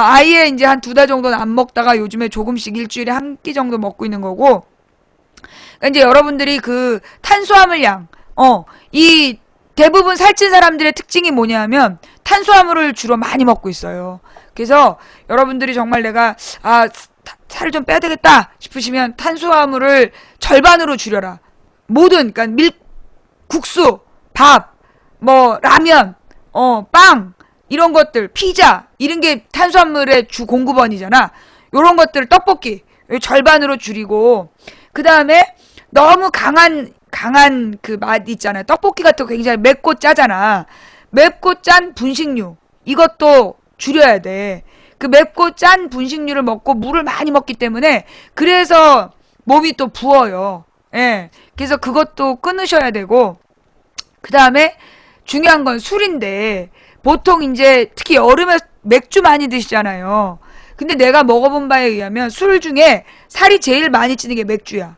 아예 이제 한 2달 정도는 안 먹다가 요즘에 조금씩 일주일에 한 끼 정도 먹고 있는 거고. 그러니까 이제 여러분들이 그 탄수화물 양, 이 대부분 살찐 사람들의 특징이 뭐냐면 탄수화물을 주로 많이 먹고 있어요. 그래서 여러분들이 정말 내가 살을 좀 빼야 되겠다 싶으시면 탄수화물을 절반으로 줄여라. 모든 그러니까 국수, 밥, 뭐 라면, 빵 이런 것들, 피자 이런 게 탄수화물의 주 공급원이잖아. 요런 것들 떡볶이 절반으로 줄이고 그 다음에 너무 강한 그 맛 있잖아요. 떡볶이 같은 거 굉장히 맵고 짜잖아. 맵고 짠 분식류 이것도 줄여야 돼. 그 맵고 짠 분식류를 먹고 물을 많이 먹기 때문에 그래서 몸이 또 부어요. 예. 그래서 그것도 끊으셔야 되고 그 다음에 중요한 건 술인데 보통 이제 특히 여름에 맥주 많이 드시잖아요. 근데 내가 먹어본 바에 의하면 술 중에 살이 제일 많이 찌는 게 맥주야.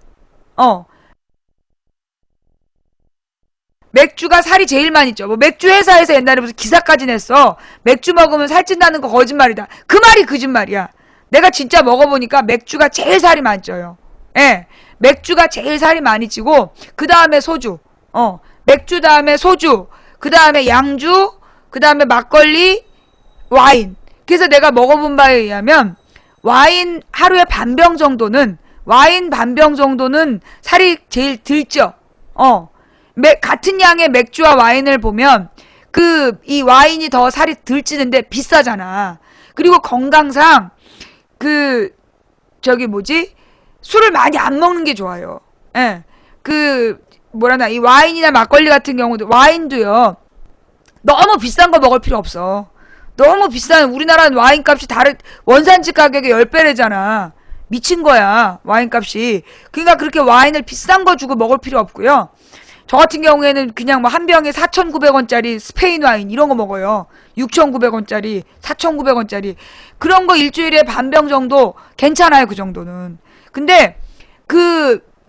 맥주가 살이 제일 많이 쪄. 뭐 맥주 회사에서 옛날에 무슨 기사까지 냈어. 맥주 먹으면 살찐다는 거 거짓말이다. 그 말이 거짓말이야. 내가 진짜 먹어보니까 맥주가 제일 살이 많이 쪄요. 예. 맥주가 제일 살이 많이 찌고 그 다음에 소주. 맥주 다음에 소주. 그 다음에 양주. 그 다음에 막걸리. 와인. 그래서 내가 먹어본 바에 의하면 와인 하루에 반병 정도는 살이 제일 들 쪄. 같은 양의 맥주와 와인을 보면 이 와인이 더 살이 덜 찌는데 비싸잖아. 그리고 건강상 술을 많이 안 먹는 게 좋아요. 예. 이 와인이나 막걸리 같은 경우도 와인도요. 너무 비싼 거 먹을 필요 없어. 너무 비싼 우리나라는 와인값이 원산지 가격의 10배래잖아. 미친 거야. 와인값이. 그러니까 그렇게 와인을 비싼 거 주고 먹을 필요 없고요. 저 같은 경우에는 그냥 뭐 한 병에 4,900원짜리 스페인 와인 이런 거 먹어요. 6,900원짜리, 4,900원짜리. 그런 거 일주일에 반병 정도 괜찮아요. 그 정도는. 근데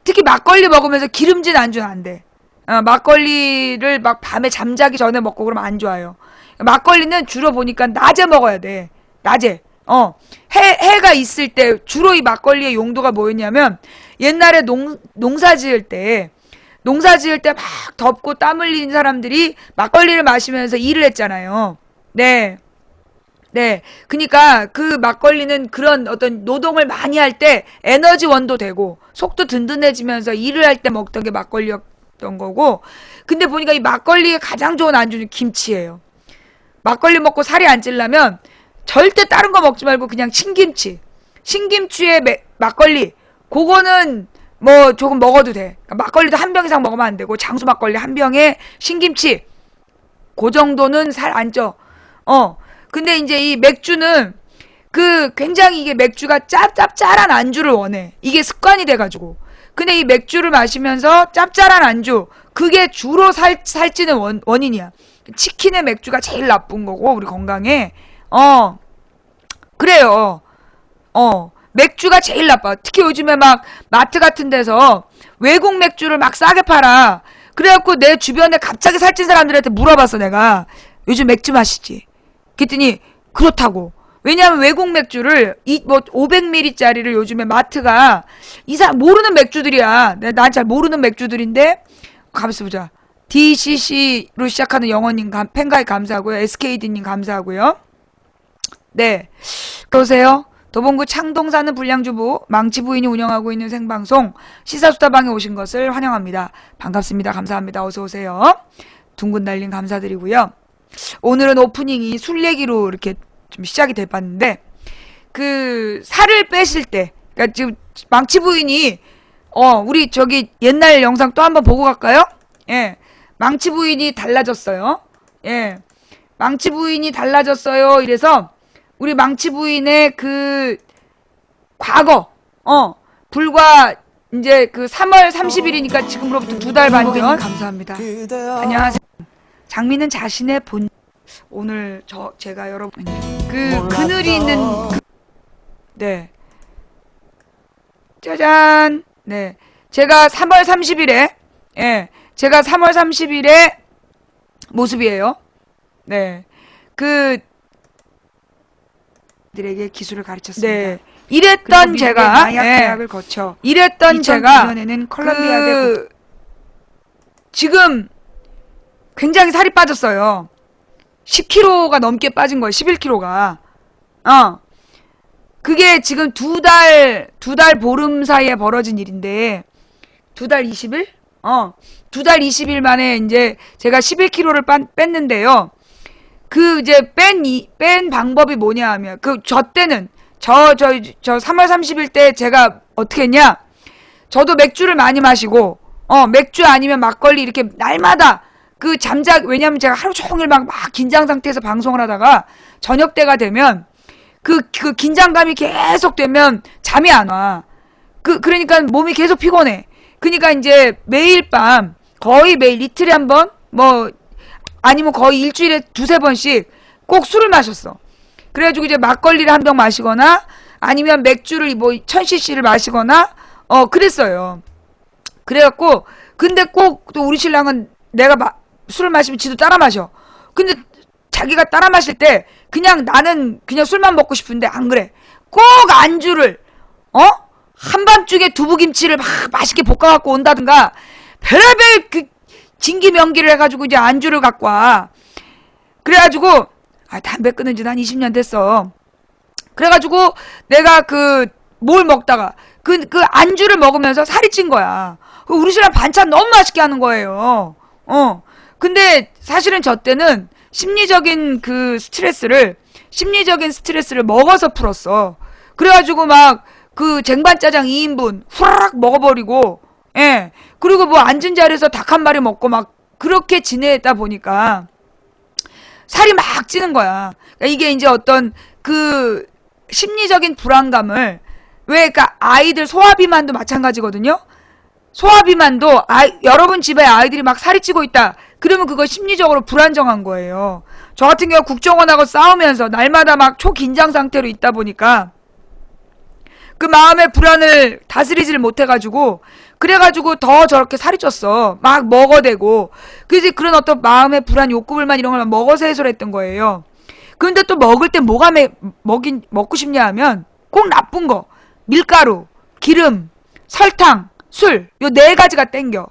특히 막걸리 먹으면서 기름진 안주는 안 돼. 막걸리를 막 밤에 잠자기 전에 먹고 그러면 안 좋아요. 막걸리는 주로 보니까 낮에 먹어야 돼. 낮에. 해가 있을 때 주로 이 막걸리의 용도가 뭐였냐면 옛날에 농사 지을 때 막 덥고 땀 흘리는 사람들이 막걸리를 마시면서 일을 했잖아요. 네. 네. 그러니까 그 막걸리는 그런 어떤 노동을 많이 할 때 에너지원도 되고 속도 든든해지면서 일을 할 때 먹던 게 막걸리였던 거고 근데 보니까 이 막걸리의 가장 좋은 안주는 김치예요. 막걸리 먹고 살이 안 찌려면 절대 다른 거 먹지 말고 그냥 신김치에 막걸리 그거는 뭐 조금 먹어도 돼. 그러니까 막걸리도 한 병 이상 먹으면 안 되고 장수 막걸리 한 병에 신김치 그 정도는 살 안 쪄. 근데 이제 이 맥주는 굉장히 이게 맥주가 짭짤한 안주를 원해. 이게 습관이 돼가지고. 근데 이 맥주를 마시면서 짭짤한 안주 그게 주로 살찌는 원인이야. 치킨의 맥주가 제일 나쁜 거고 우리 건강에. 그래요. 맥주가 제일 나빠. 특히 요즘에 막 마트 같은 데서 외국 맥주를 막 싸게 팔아. 그래갖고 내 주변에 갑자기 살찐 사람들한테 물어봤어 내가. 요즘 맥주 마시지? 그랬더니 그렇다고. 왜냐하면 외국 맥주를 500ml짜리를 요즘에 마트가 모르는 맥주들이야. 난 잘 모르는 맥주들인데 가만있어 보자. DCC로 시작하는 영어님 팬가입 감사하고요. SKD님 감사하고요. 네. 그러세요. 도봉구 창동 사는 불량주부 망치 부인이 운영하고 있는 생방송 시사수다방에 오신 것을 환영합니다. 반갑습니다. 감사합니다. 어서오세요. 둥근 달님 감사드리고요. 오늘은 오프닝이 술 얘기로 이렇게 좀 시작이 돼봤는데 살을 빼실 때 그러니까 지금 망치 부인이 우리 저기 옛날 영상 또 한번 보고 갈까요? 예. 망치 부인이 달라졌어요. 예. 망치 부인이 달라졌어요. 이래서 우리 망치 부인의 과거, 불과 이제 3월 30일이니까 지금으로부터 2달 반 전. 감사합니다. 안녕하세요. 장미는 자신의 오늘 제가 여러분, 그늘이 있는, 네. 짜잔. 네. 제가 3월 30일에, 예. 제가 3월 30일에 모습이에요. 네. 들에게 기술을 가르쳤습니다. 네. 이랬던 제가 마약 예. 대학을 거쳐 이랬던 제가 2009년에는 콜롬비아대 지금 굉장히 살이 빠졌어요. 10kg가 넘게 빠진 거예요. 11kg가. 그게 지금 두 달 보름 사이에 벌어진 일인데, 2달 20일? 2달 20일 만에 이제 제가 11kg를 뺐는데요. 그 이제 뺀 방법이 뭐냐 하면, 저 때는, 저 3월 30일 때 제가 어떻게 했냐? 저도 맥주를 많이 마시고, 맥주 아니면 막걸리 이렇게 날마다 왜냐면 제가 하루 종일 막 긴장 상태에서 방송을 하다가 저녁 때가 되면 그 긴장감이 계속 되면 잠이 안 와. 그러니까 몸이 계속 피곤해. 그러니까 이제 매일 밤, 거의 매일 이틀에 한 번, 아니면 거의 일주일에 2-3번씩 꼭 술을 마셨어. 그래가지고 이제 막걸리를 한 병 마시거나, 아니면 맥주를 1000cc를 마시거나, 그랬어요. 그래갖고, 근데 꼭 또 우리 신랑은 내가 술을 마시면 지도 따라 마셔. 근데 자기가 따라 마실 때 나는 그냥 술만 먹고 싶은데 안 그래. 꼭 안주를 한밤중에 두부김치를 막 맛있게 볶아갖고 온다든가 별의별 진기명기를 해가지고 이제 안주를 갖고 와. 그래가지고 담배 끊은 지 한 20년 됐어. 그래가지고 내가 뭘 먹다가 안주를 먹으면서 살이 찐 거야. 우리 신랑 반찬 너무 맛있게 하는 거예요. 근데 사실은 저 때는 심리적인 스트레스를 먹어서 풀었어. 그래가지고 막 쟁반짜장 2인분 후라락 먹어버리고, 예. 그리고 앉은 자리에서 닭 한 마리 먹고 막 그렇게 지내다 보니까 살이 막 찌는 거야. 그러니까 이게 이제 어떤 심리적인 불안감을, 아이들 소화비만도 마찬가지거든요. 소화비만도 여러분 집에 아이들이 막 살이 찌고 있다. 그러면 그거 심리적으로 불안정한 거예요. 저 같은 경우 국정원하고 싸우면서 날마다 막 초긴장 상태로 있다 보니까 그 마음의 불안을 다스리지를 못해가지고, 그래가지고 더 저렇게 살이 쪘어. 막 먹어대고. 그래서 그런 어떤 마음의 불안, 욕구불만 이런 걸 먹어서 해소했던 거예요. 근데 또 먹을 때 뭐가 먹고 싶냐 하면 꼭 나쁜 거. 밀가루, 기름, 설탕, 술. 요 4가지가 땡겨.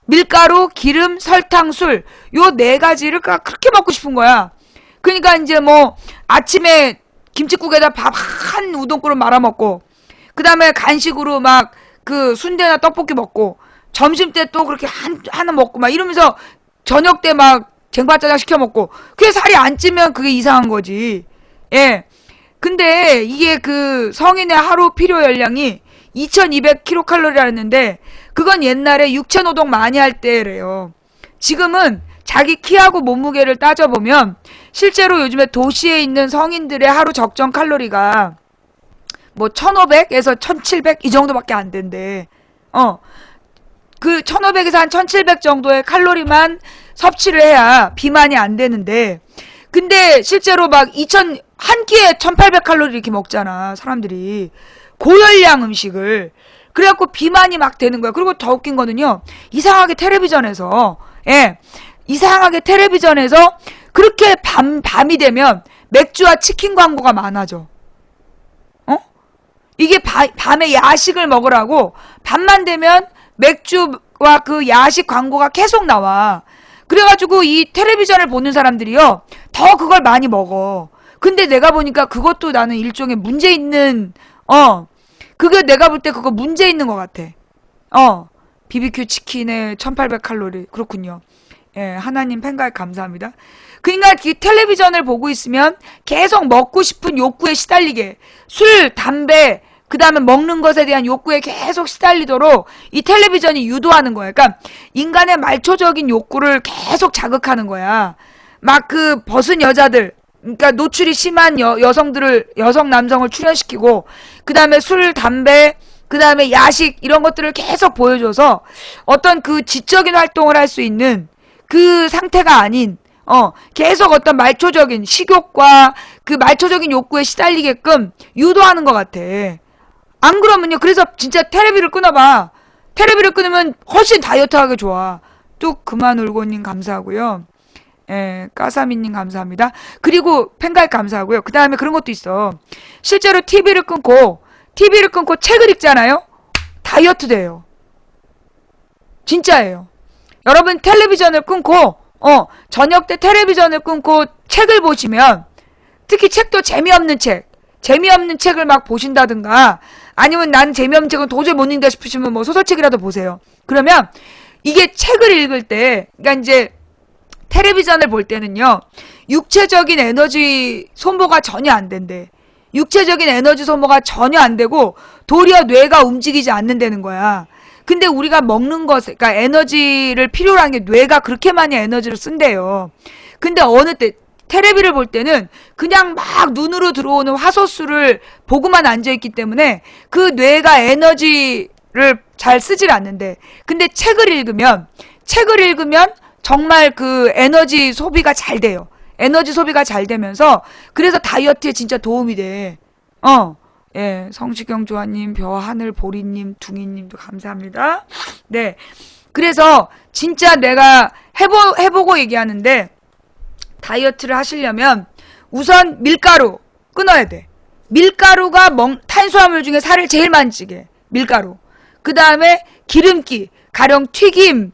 밀가루, 기름, 설탕, 술. 요 4가지를 그렇게 먹고 싶은 거야. 그러니까 이제 아침에 김칫국에다 밥 한 우동그릇 말아먹고, 그 다음에 간식으로 막 순대나 떡볶이 먹고, 점심 때 또 그렇게 하나 먹고 막 이러면서 저녁 때 막 쟁반짜장 시켜 먹고, 그게 살이 안 찌면 그게 이상한 거지. 예. 근데 이게 성인의 하루 필요 열량이 2200kcal라는데, 그건 옛날에 육체노동 많이 할 때래요. 지금은 자기 키하고 몸무게를 따져보면 실제로 요즘에 도시에 있는 성인들의 하루 적정 칼로리가 1500에서 1700 이 정도밖에 안 된대. 1500에서 한 1700 정도의 칼로리만 섭취를 해야 비만이 안 되는데, 근데 실제로 한 끼에 1800칼로리 이렇게 먹잖아, 사람들이. 고열량 음식을. 그래갖고 비만이 막 되는 거야. 그리고 더 웃긴 거는요, 이상하게 텔레비전에서 그렇게 밤이 되면 맥주와 치킨 광고가 많아져. 이게 밤에 야식을 먹으라고 밤만 되면 맥주와 야식 광고가 계속 나와. 그래가지고 이 텔레비전을 보는 사람들이요, 더 그걸 많이 먹어. 근데 내가 보니까 그것도 나는 일종의 문제 있는, 그게 내가 볼 때 그거 문제 있는 것 같아. BBQ 치킨에 1800칼로리. 그렇군요. 예, 하나님 팬가입 감사합니다. 그러니까 이 텔레비전을 보고 있으면 계속 먹고 싶은 욕구에 시달리게, 술, 담배, 그 다음에 먹는 것에 대한 욕구에 계속 시달리도록 이 텔레비전이 유도하는 거야. 그러니까 인간의 말초적인 욕구를 계속 자극하는 거야. 막 벗은 여자들, 그러니까 노출이 심한 여성 남성을 출연시키고, 그 다음에 술, 담배, 그 다음에 야식 이런 것들을 계속 보여줘서 어떤 지적인 활동을 할 수 있는 그 상태가 아닌, 계속 어떤 말초적인 식욕과 말초적인 욕구에 시달리게끔 유도하는 것 같아. 안 그러면요, 그래서 진짜 테레비를 끊어봐. 테레비를 끊으면 훨씬 다이어트하기 좋아. 또 그만 울고님 감사하고요. 예, 까사미님 감사합니다. 그리고 팬가입 감사하고요. 그 다음에 그런 것도 있어. 실제로 TV를 끊고 책을 읽잖아요? 다이어트 돼요. 진짜예요. 여러분 텔레비전을 끊고, 저녁 때 텔레비전을 끊고 책을 보시면, 특히 책도 재미없는 책을 막 보신다든가, 아니면 난 재미없는 책은 도저히 못 읽는다 싶으시면 뭐 소설책이라도 보세요. 그러면 이게 책을 읽을 때, 그러니까 이제 텔레비전을 볼 때는요, 육체적인 에너지 소모가 전혀 안 된대. 육체적인 에너지 소모가 전혀 안 되고, 도리어 뇌가 움직이지 않는다는 거야. 근데 우리가 먹는 것, 그러니까 에너지를 필요로 한 게 뇌가 그렇게 많이 에너지를 쓴대요. 근데 어느 때, 테레비를 볼 때는 그냥 막 눈으로 들어오는 화소수를 보고만 앉아있기 때문에 그 뇌가 에너지를 잘 쓰질 않는데, 근데 책을 읽으면 정말 그 에너지 소비가 잘 돼요. 에너지 소비가 잘 되면서 그래서 다이어트에 진짜 도움이 돼. 예, 성시경 조아님, 벼하늘 보리님, 둥이님도 감사합니다. 네, 그래서 진짜 내가 해보고 얘기하는데, 다이어트를 하시려면 우선 밀가루 끊어야 돼. 밀가루가 탄수화물 중에 살을 제일 많이 찌게. 밀가루. 그 다음에 기름기, 가령 튀김,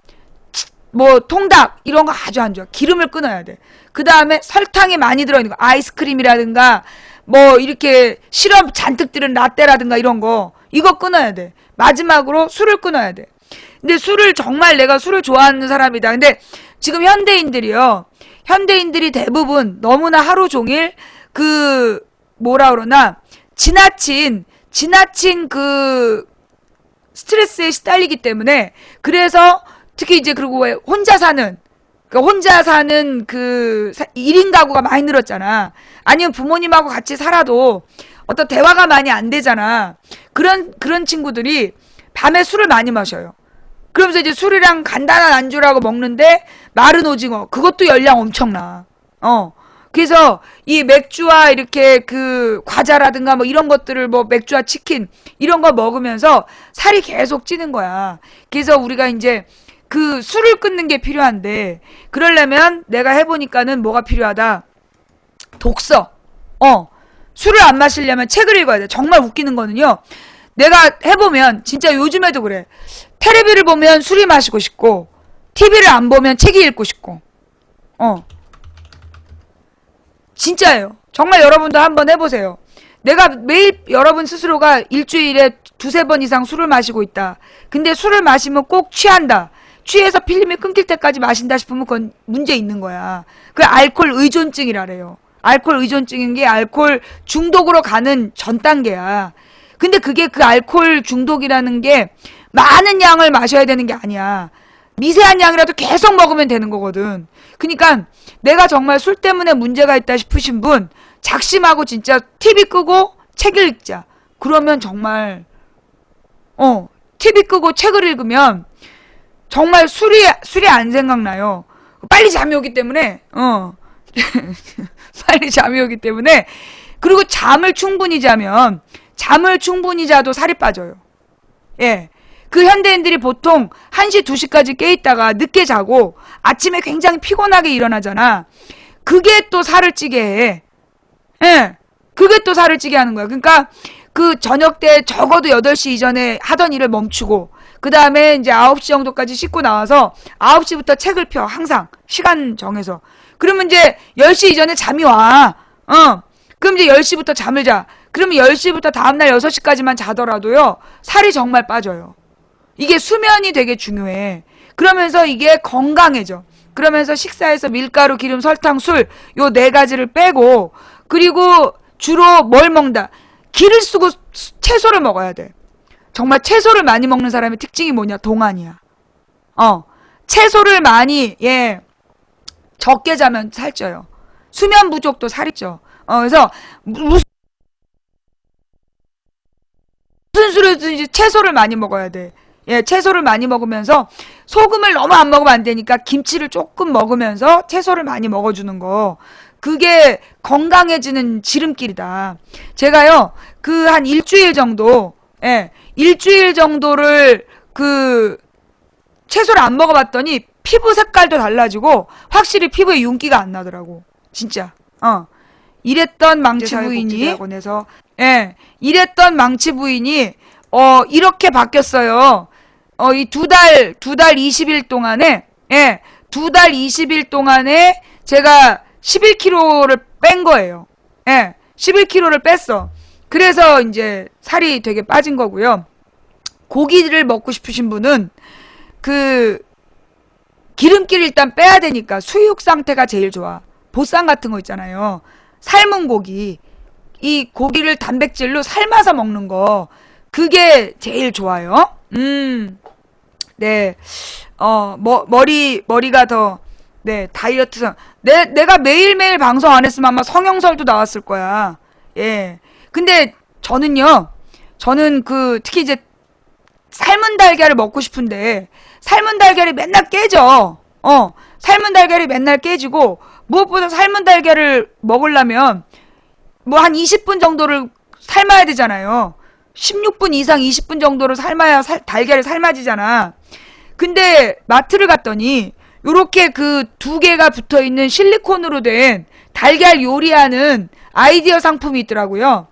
뭐 통닭 이런 거 아주 안 좋아. 기름을 끊어야 돼. 그 다음에 설탕이 많이 들어있는 거, 아이스크림이라든가 뭐 이렇게 시럽 잔뜩 들은 라떼라든가 이런 거, 이거 끊어야 돼. 마지막으로 술을 끊어야 돼. 근데 정말 내가 술을 좋아하는 사람이다. 근데 지금 현대인들이 대부분 너무나 하루 종일 뭐라 그러나 지나친 그 스트레스에 시달리기 때문에, 그래서 특히 이제 그리고 왜 혼자 사는 그 1인 가구가 많이 늘었잖아. 아니면 부모님하고 같이 살아도 어떤 대화가 많이 안 되잖아. 그런 친구들이 밤에 술을 많이 마셔요. 그러면서 이제 술이랑 간단한 안주라고 먹는데 마른 오징어, 그것도 열량 엄청나. 그래서 이 맥주와 이렇게 그 과자라든가 뭐 이런 것들을, 뭐 맥주와 치킨 이런 거 먹으면서 살이 계속 찌는 거야. 그래서 우리가 이제 그 술을 끊는 게 필요한데, 그러려면 내가 해보니까는 뭐가 필요하다. 독서. 술을 안 마시려면 책을 읽어야 돼. 정말 웃기는 거는요, 내가 해보면 진짜 요즘에도 그래. 테레비를 보면 술이 마시고 싶고, TV를 안 보면 책이 읽고 싶고. 진짜예요. 정말 여러분도 한번 해보세요. 내가 매일 여러분 스스로가 일주일에 2-3번 이상 술을 마시고 있다. 근데 술을 마시면 꼭 취한다. 취해서 필름이 끊길 때까지 마신다 싶으면 그건 문제 있는 거야. 그 알코올 의존증이라래요. 알코올 의존증인 게 알코올 중독으로 가는 전 단계야. 근데 그게 그 알코올 중독이라는 게 많은 양을 마셔야 되는 게 아니야. 미세한 양이라도 계속 먹으면 되는 거거든. 그러니까 내가 정말 술 때문에 문제가 있다 싶으신 분, 작심하고 진짜 TV 끄고 책을 읽자. 그러면 정말 TV 끄고 책을 읽으면 정말 술이 안 생각나요. 빨리 잠이 오기 때문에 빨리 잠이 오기 때문에. 그리고 잠을 충분히 자도 살이 빠져요. 예. 그 현대인들이 보통 1시, 2시까지 깨있다가 늦게 자고 아침에 굉장히 피곤하게 일어나잖아. 그게 또 살을 찌게 해. 예. 그게 또 살을 찌게 하는 거야. 그러니까 그 저녁 때 적어도 8시 이전에 하던 일을 멈추고, 그 다음에 이제 9시 정도까지 씻고 나와서 9시부터 책을 펴. 항상 시간 정해서. 그러면 이제 10시 이전에 잠이 와. 그럼 이제 10시부터 잠을 자. 그러면 10시부터 다음날 6시까지만 자더라도요, 살이 정말 빠져요. 이게 수면이 되게 중요해. 그러면서 이게 건강해져. 그러면서 식사에서 밀가루, 기름, 설탕, 술, 요 4가지를 빼고, 그리고 주로 뭘 먹는다. 기를 쓰고 채소를 먹어야 돼. 정말 채소를 많이 먹는 사람의 특징이 뭐냐? 동안이야. 채소를 많이, 적게 자면 살쪄요. 수면 부족도 살이 쪄. 그래서 무슨 수로든지 채소를 많이 먹어야 돼. 채소를 많이 먹으면서, 소금을 너무 안 먹으면 안 되니까 김치를 조금 먹으면서 채소를 많이 먹어주는 거. 그게 건강해지는 지름길이다. 제가요, 한 일주일 정도를 채소를 안 먹어봤더니 피부 색깔도 달라지고 확실히 피부에 윤기가 안 나더라고. 진짜. 이랬던 망치 부인이 사회복지대학원에서 예, 이랬던 망치 부인이 이렇게 바뀌었어요. 이 두 달 20일 동안에 두 달 20일 동안에 제가 11kg를 뺀 거예요. 11kg를 뺐어. 그래서 이제 살이 되게 빠진 거고요. 고기를 먹고 싶으신 분은 그 기름기를 일단 빼야 되니까 수육 상태가 제일 좋아. 보쌈 같은 거 있잖아요. 삶은 고기. 이 고기를 단백질로 삶아서 먹는 거. 그게 제일 좋아요. 네. 머리가 더, 네, 다이어트상. 내가 매일매일 방송 안 했으면 아마 성형설도 나왔을 거야. 예. 근데 저는 특히 이제 삶은 달걀을 먹고 싶은데, 삶은 달걀이 맨날 깨져. 삶은 달걀이 맨날 깨지고, 무엇보다 삶은 달걀을 먹으려면, 뭐 한 20분 정도를 삶아야 되잖아요. 16분 이상 20분 정도를 삶아야 달걀이 삶아지잖아. 근데 마트를 갔더니 요렇게 그 두 개가 붙어 있는 실리콘으로 된 달걀 요리하는 아이디어 상품이 있더라고요.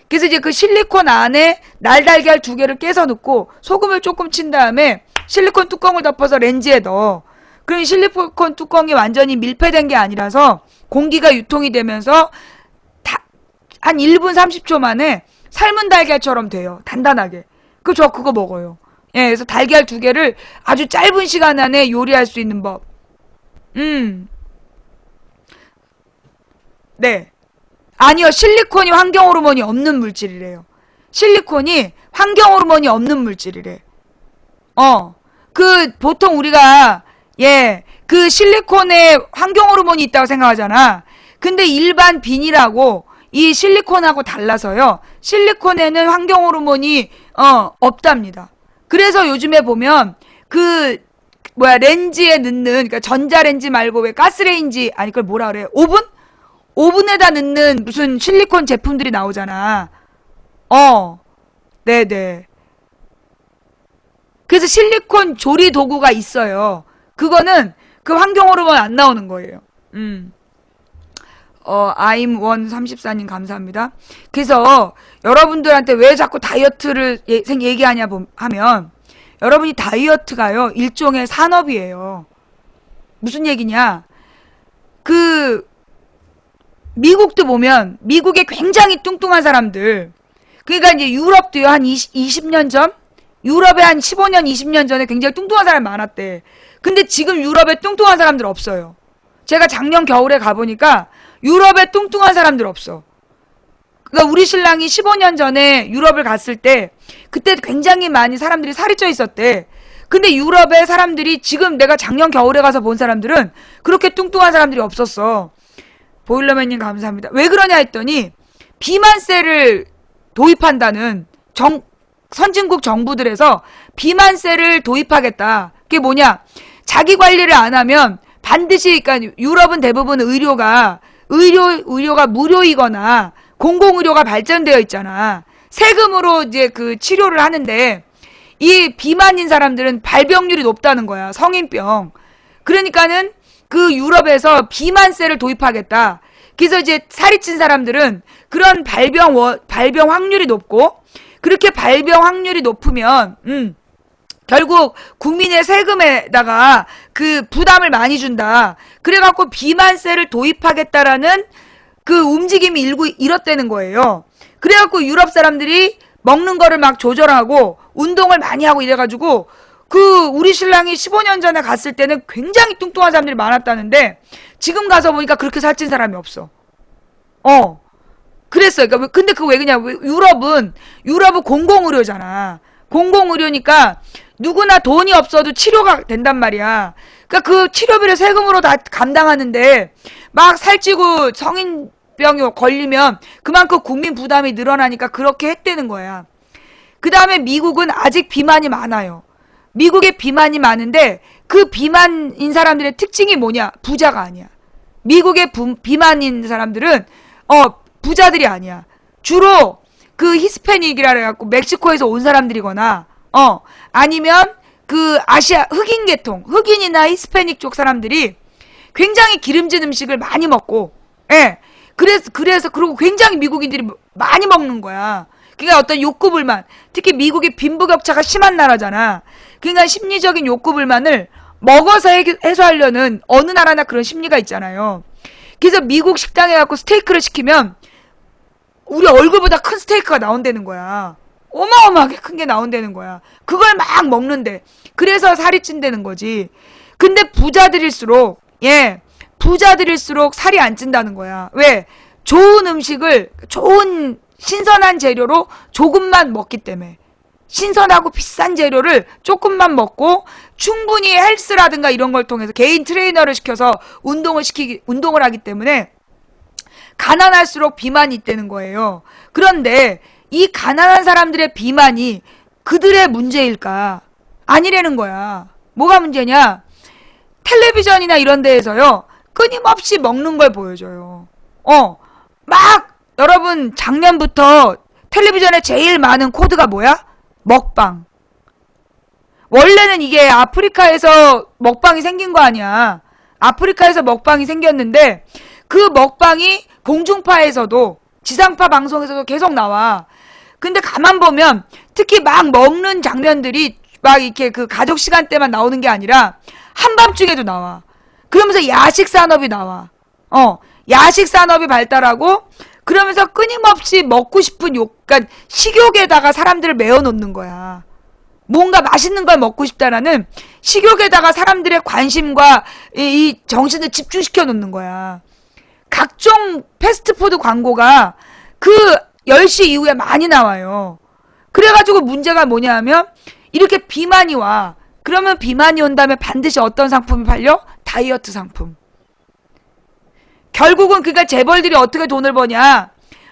그래서 이제 그 실리콘 안에 날달걀 두 개를 깨서 넣고 소금을 조금 친 다음에 실리콘 뚜껑을 덮어서 렌즈에 넣어. 그럼 실리콘 뚜껑이 완전히 밀폐된 게 아니라서 공기가 유통이 되면서 한 1분 30초 만에 삶은 달걀처럼 돼요. 단단하게. 저 그거 먹어요. 예, 그래서 달걀 두 개를 아주 짧은 시간 안에 요리할 수 있는 법. 네. 아니요, 실리콘이 환경호르몬이 없는 물질이래요. 실리콘이 환경호르몬이 없는 물질이래. 보통 우리가, 그 실리콘에 환경호르몬이 있다고 생각하잖아. 근데 일반 비닐하고 이 실리콘하고 달라서요. 실리콘에는 환경호르몬이, 없답니다. 그래서 요즘에 보면, 렌즈에 넣는, 그러니까 전자레인지 말고 왜 가스레인지, 아니, 그걸 뭐라 그래? 오븐? 오븐에다 넣는 무슨 실리콘 제품들이 나오잖아. 네네. 그래서 실리콘 조리 도구가 있어요. 그거는 그 환경호르몬 안 나오는 거예요. I'm 원 34님 감사합니다. 그래서 여러분들한테 왜 자꾸 다이어트를 얘기하냐 하면 여러분이 다이어트가요 일종의 산업이에요. 무슨 얘기냐? 미국도 보면 미국에 굉장히 뚱뚱한 사람들, 그러니까 이제 유럽도요 한 20년 전, 유럽에 한 15년 20년 전에 굉장히 뚱뚱한 사람이 많았대. 근데 지금 유럽에 뚱뚱한 사람들 없어요. 제가 작년 겨울에 가보니까 유럽에 뚱뚱한 사람들 없어. 그러니까 우리 신랑이 15년 전에 유럽을 갔을 때 그때 굉장히 많이 사람들이 살이 쪄 있었대. 근데 유럽의 사람들이 지금 내가 작년 겨울에 가서 본 사람들은 그렇게 뚱뚱한 사람들이 없었어. 보일러맨님 감사합니다. 왜 그러냐 했더니 비만세를 도입한다는 선진국 정부들에서 비만세를 도입하겠다. 그게 뭐냐? 자기 관리를 안 하면 반드시, 그러니까 유럽은 대부분 의료가 무료이거나 공공의료가 발전되어 있잖아. 세금으로 이제 그 치료를 하는데 이 비만인 사람들은 발병률이 높다는 거야. 성인병. 그러니까는 그 유럽에서 비만세를 도입하겠다. 그래서 이제 살이 찐 사람들은 그런 발병 확률이 높고, 그렇게 발병 확률이 높으면 결국 국민의 세금에다가 그 부담을 많이 준다. 그래갖고 비만세를 도입하겠다라는 그 움직임이 일었다는 거예요. 그래갖고 유럽 사람들이 먹는 거를 막 조절하고 운동을 많이 하고 이래가지고 우리 신랑이 15년 전에 갔을 때는 굉장히 뚱뚱한 사람들이 많았다는데 지금 가서 보니까 그렇게 살찐 사람이 없어. 그랬어요. 그러니까 근데 왜 그냥 유럽은 공공의료잖아. 공공의료니까 누구나 돈이 없어도 치료가 된단 말이야. 그러니까 그 치료비를 세금으로 다 감당하는데 막 살찌고 성인병이 걸리면 그만큼 국민 부담이 늘어나니까 그렇게 했다는 거야. 그 다음에 미국은 아직 비만이 많아요. 미국에 비만이 많은데 그 비만인 사람들의 특징이 뭐냐? 부자가 아니야. 미국의 비만인 사람들은 부자들이 아니야. 주로 그 히스패닉이라 해갖고 멕시코에서 온 사람들이거나 아니면 그 아시아 흑인 계통, 흑인이나 히스패닉 쪽 사람들이 굉장히 기름진 음식을 많이 먹고, 예. 그래서 그리고 굉장히 미국인들이 많이 먹는 거야. 그러니까 어떤 욕구 불만, 특히 미국이 빈부격차가 심한 나라잖아. 그러니까 심리적인 욕구 불만을 먹어서 해소하려는 어느 나라나 그런 심리가 있잖아요. 그래서 미국 식당에 가고 스테이크를 시키면 우리 얼굴보다 큰 스테이크가 나온다는 거야. 어마어마하게 큰 게 나온다는 거야. 그걸 막 먹는데. 그래서 살이 찐다는 거지. 근데 부자들일수록, 예, 부자들일수록 살이 안 찐다는 거야. 왜? 좋은 음식을, 좋은 신선한 재료로 조금만 먹기 때문에. 신선하고 비싼 재료를 조금만 먹고 충분히 헬스라든가 이런 걸 통해서 개인 트레이너를 시켜서 운동을 하기 때문에 가난할수록 비만이 있다는 거예요. 그런데 이 가난한 사람들의 비만이 그들의 문제일까? 아니라는 거야. 뭐가 문제냐? 텔레비전이나 이런 데에서요, 끊임없이 먹는 걸 보여줘요. 여러분, 작년부터 텔레비전에 제일 많은 코드가 뭐야? 먹방. 원래는 이게 아프리카에서 먹방이 생긴 거 아니야. 아프리카에서 먹방이 생겼는데, 그 먹방이 공중파에서도, 지상파 방송에서도 계속 나와. 근데 가만 보면, 특히 막 먹는 장면들이 막 이렇게 그 가족 시간대만 나오는 게 아니라, 한밤중에도 나와. 그러면서 야식 산업이 나와. 야식 산업이 발달하고, 그러면서 끊임없이 먹고 싶은 그러니까 식욕에다가 사람들을 메워놓는 거야. 뭔가 맛있는 걸 먹고 싶다라는 식욕에다가 사람들의 관심과 이 정신을 집중시켜 놓는 거야. 각종 패스트푸드 광고가 그 10시 이후에 많이 나와요. 그래가지고 문제가 뭐냐 하면 이렇게 비만이 와. 그러면 비만이 온 다음에 반드시 어떤 상품이 팔려? 다이어트 상품. 결국은 그러니까 재벌들이 어떻게 돈을 버냐?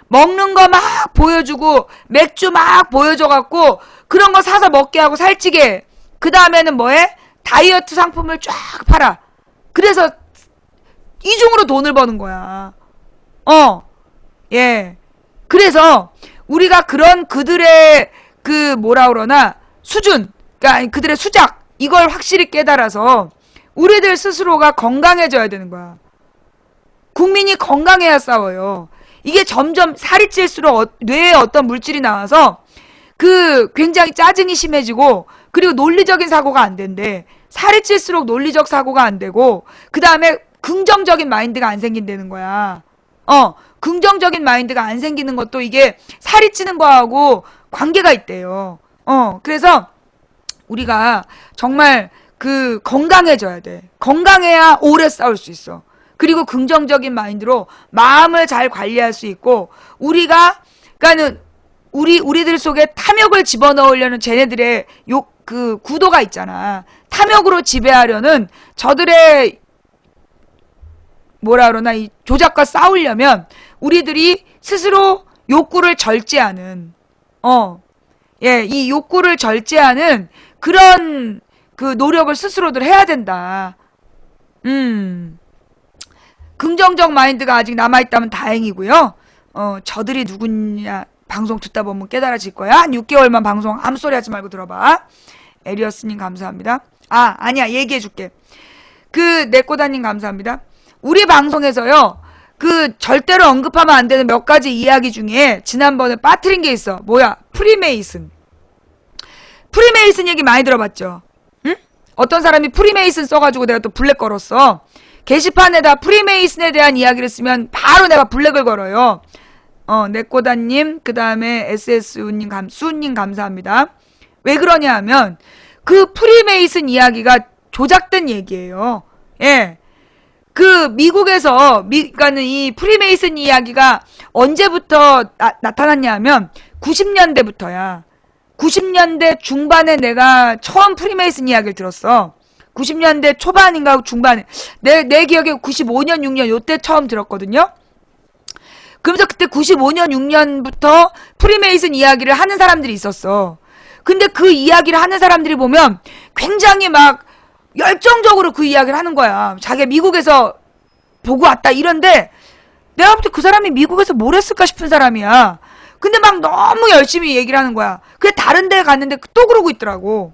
먹는 거 막 보여주고 맥주 막 보여줘갖고 그런 거 사서 먹게 하고 살찌게. 그 다음에는 뭐해? 다이어트 상품을 쫙 팔아. 그래서 이중으로 돈을 버는 거야. 예. 그래서 우리가 그런 그들의 그 뭐라 그러나 수준, 그러니까 그들의 수작 이걸 확실히 깨달아서 우리들 스스로가 건강해져야 되는 거야. 국민이 건강해야 싸워요. 이게 점점 살이 찔수록 뇌에 어떤 물질이 나와서 그 굉장히 짜증이 심해지고 그리고 논리적인 사고가 안 된대. 살이 찔수록 논리적 사고가 안 되고 그 다음에 긍정적인 마인드가 안 생긴다는 거야. 긍정적인 마인드가 안 생기는 것도 이게 살이 찌는 거하고 관계가 있대요. 그래서 우리가 정말 그 건강해져야 돼. 건강해야 오래 싸울 수 있어. 그리고 긍정적인 마인드로 마음을 잘 관리할 수 있고 그러니까는 우리들 속에 탐욕을 집어넣으려는 쟤네들의 그 구도가 있잖아. 탐욕으로 지배하려는 저들의 뭐라 그러나 이 조작과 싸우려면 우리들이 스스로 욕구를 절제하는 이 욕구를 절제하는 그런 그 노력을 스스로들 해야 된다. 긍정적 마인드가 아직 남아있다면 다행이고요. 저들이 누구냐 방송 듣다 보면 깨달아질 거야. 한 6개월만 방송 아무 소리 하지 말고 들어봐. 에리어스님 감사합니다. 아니야 얘기해줄게. 그 네꼬다님 감사합니다. 우리 방송에서요. 그 절대로 언급하면 안 되는 몇 가지 이야기 중에 지난번에 빠뜨린 게 있어. 뭐야? 프리메이슨. 프리메이슨 얘기 많이 들어봤죠? 응? 어떤 사람이 프리메이슨 써가지고 내가 또 블랙 걸었어. 게시판에다 프리메이슨에 대한 이야기를 쓰면 바로 내가 블랙을 걸어요. 네꼬다님, 그 다음에 SS우님, 수님 감사합니다. 왜 그러냐 하면, 그 프리메이슨 이야기가 조작된 얘기예요. 예. 그, 미국에서, 그니까는 이 프리메이슨 이야기가 언제부터 나타났냐 하면, 90년대부터야. 90년대 중반에 내가 처음 프리메이슨 이야기를 들었어. 90년대 초반인가 중반에 내 기억에 95년 6년 요때 처음 들었거든요. 그러면서 그때 95년 6년부터 프리메이슨 이야기를 하는 사람들이 있었어. 근데 그 이야기를 하는 사람들이 보면 굉장히 막 열정적으로 그 이야기를 하는 거야. 자기가 미국에서 보고 왔다 이런데 내가 볼 때 그 사람이 미국에서 뭘 했을까 싶은 사람이야. 근데 막 너무 열심히 얘기를 하는 거야. 그래 다른 데 갔는데 또 그러고 있더라고.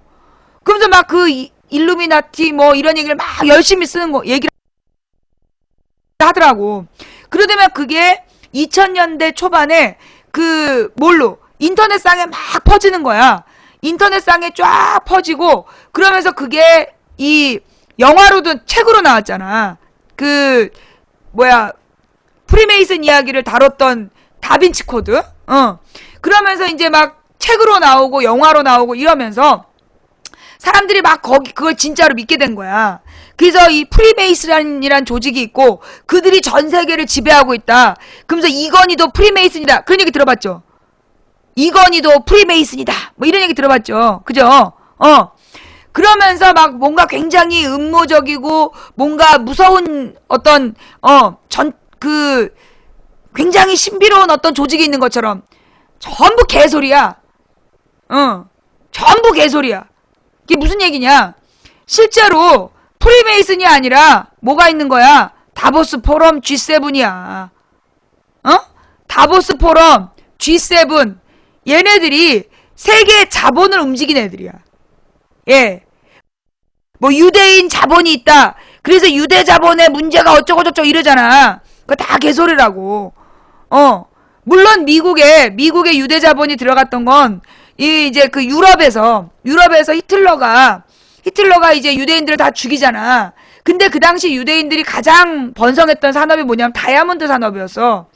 그 그러면서 막 그 일루미나티 뭐 이런 얘기를 막 열심히 쓰는 거 얘기를 하더라고. 그러다면 그게 2000년대 초반에 그 뭘로 인터넷상에 막 퍼지는 거야. 인터넷상에 쫙 퍼지고 그러면서 그게 이 영화로도 책으로 나왔잖아. 그 뭐야 프리메이슨 이야기를 다뤘던 다빈치 코드. 그러면서 이제 막 책으로 나오고 영화로 나오고 이러면서 사람들이 막 그걸 진짜로 믿게 된 거야. 그래서 이 프리메이슨이란 조직이 있고 그들이 전 세계를 지배하고 있다. 그러면서 이건희도 프리메이슨이다. 그런 얘기 들어봤죠? 이건희도 프리메이슨이다. 뭐 이런 얘기 들어봤죠? 그죠? 그러면서 막 뭔가 굉장히 음모적이고 뭔가 무서운 어떤 굉장히 신비로운 어떤 조직이 있는 것처럼 전부 개소리야. 전부 개소리야. 이게 무슨 얘기냐? 실제로 프리메이슨이 아니라 뭐가 있는 거야? 다보스 포럼 G7이야. 다보스 포럼 G7 얘네들이 세계 자본을 움직이는 애들이야. 예. 뭐 유대인 자본이 있다. 그래서 유대 자본의 문제가 어쩌고저쩌고 이러잖아. 그거 다 개소리라고. 물론 미국에 유대 자본이 들어갔던 건 이제 그 유럽에서 히틀러가 이제 유대인들을 다 죽이잖아. 근데 그 당시 유대인들이 가장 번성했던 산업이 뭐냐면 다이아몬드 산업이었어.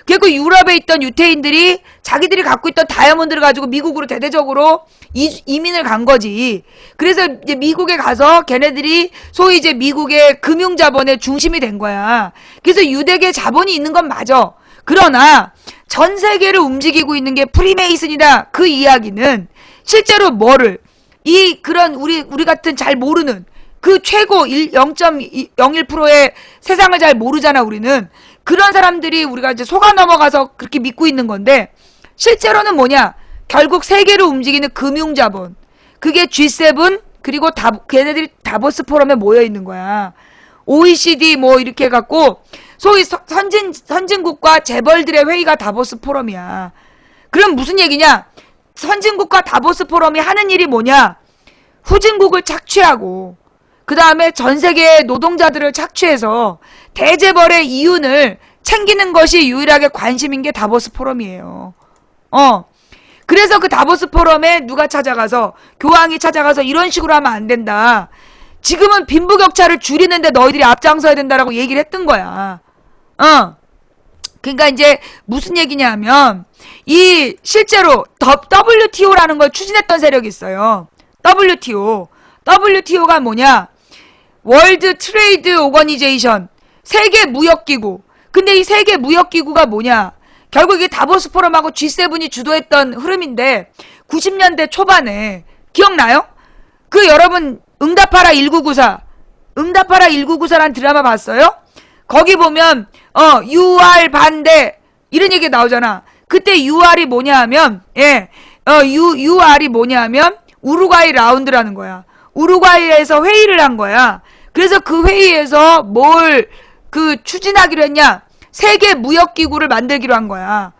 그리고 유럽에 있던 유태인들이 자기들이 갖고 있던 다이아몬드를 가지고 미국으로 대대적으로 이민을 간 거지. 그래서 이제 미국에 가서 걔네들이 소위 이제 미국의 금융자본의 중심이 된 거야. 그래서 유대계 자본이 있는 건 맞아. 그러나 전 세계를 움직이고 있는 게 프리메이슨이다. 그 이야기는 실제로 그런 우리 같은 잘 모르는 그 최고 0.01%의 세상을 잘 모르잖아, 우리는. 그런 사람들이 우리가 이제 속아 넘어가서 그렇게 믿고 있는 건데, 실제로는 뭐냐? 결국 세계를 움직이는 금융자본. 그게 G7, 그리고 걔네들이 다보스 포럼에 모여 있는 거야. OECD 뭐 이렇게 해갖고, 소위 선진국과 재벌들의 회의가 다보스 포럼이야. 그럼 무슨 얘기냐? 선진국과 다보스 포럼이 하는 일이 뭐냐? 후진국을 착취하고 그 다음에 전 세계의 노동자들을 착취해서 대재벌의 이윤을 챙기는 것이 유일하게 관심인 게 다보스 포럼이에요. 그래서 그 다보스 포럼에 누가 찾아가서 교황이 찾아가서 이런 식으로 하면 안 된다. 지금은 빈부격차를 줄이는데 너희들이 앞장서야 된다라고 얘기를 했던 거야. 그러니까 이제 무슨 얘기냐 하면 이 실제로 WTO라는 걸 추진했던 세력이 있어요. WTO가 뭐냐? 월드 트레이드 오거니제이션, 세계 무역기구. 근데 이 세계 무역기구가 뭐냐? 결국 이게 다보스 포럼하고 G7이 주도했던 흐름인데 90년대 초반에 기억나요? 그 여러분 응답하라 1994란 드라마 봤어요? 거기 보면 UR 반대 이런 얘기 나오잖아. 그때 UR이 뭐냐 하면 UR이 뭐냐 하면 우루과이 라운드라는 거야. 우루과이에서 회의를 한 거야. 그래서 그 회의에서 뭘 추진하기로 했냐? 세계 무역기구를 만들기로 한 거야.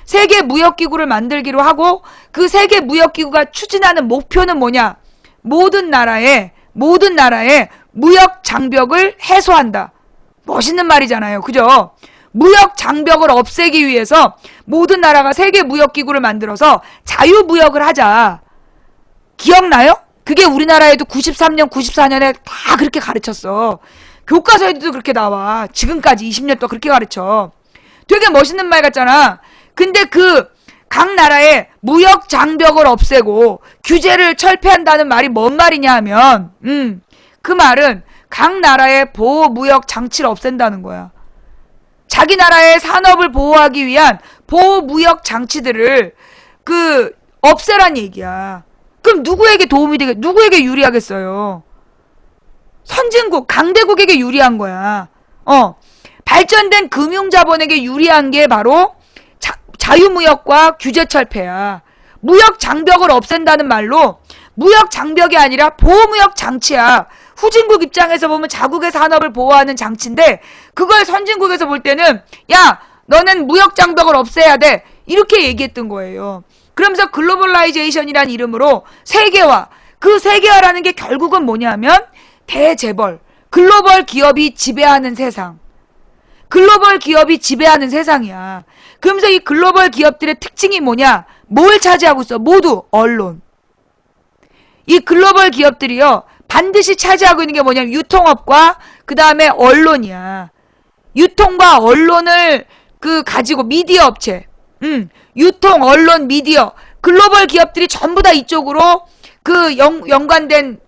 세계 무역기구를 만들기로 하고 그 세계 무역기구가 추진하는 목표는 뭐냐? 모든 나라의 무역 장벽을 해소한다. 멋있는 말이잖아요. 그죠? 무역 장벽을 없애기 위해서 모든 나라가 세계 무역기구를 만들어서 자유무역을 하자. 기억나요? 그게 우리나라에도 93년, 94년에 다 그렇게 가르쳤어. 교과서에도 그렇게 나와. 지금까지 20년 동안 그렇게 가르쳐. 되게 멋있는 말 같잖아. 근데 각 나라의 무역 장벽을 없애고 규제를 철폐한다는 말이 뭔 말이냐 하면 그 말은 각 나라의 보호무역 장치를 없앤다는 거야. 자기 나라의 산업을 보호하기 위한 보호무역 장치들을 없애란 얘기야. 그럼 누구에게 누구에게 유리하겠어요? 선진국, 강대국에게 유리한 거야. 발전된 금융자본에게 유리한 게 바로 자유무역과 규제 철폐야. 무역 장벽을 없앤다는 말로 무역 장벽이 아니라 보호무역 장치야. 후진국 입장에서 보면 자국의 산업을 보호하는 장치인데 그걸 선진국에서 볼 때는 야, 너는 무역 장벽을 없애야 돼. 이렇게 얘기했던 거예요. 그러면서 글로벌라이제이션이란 이름으로 세계화, 그 세계화라는 게 결국은 뭐냐면 대재벌, 글로벌 기업이 지배하는 세상. 글로벌 기업이 지배하는 세상이야. 그러면서 이 글로벌 기업들의 특징이 뭐냐? 뭘 차지하고 있어? 모두 언론. 이 글로벌 기업들이요, 반드시 차지하고 있는 게 뭐냐면 유통업과 그 다음에 언론이야. 유통과 언론을 가지고 미디어 업체, 유통, 언론, 미디어, 글로벌 기업들이 전부 다 이쪽으로 연관된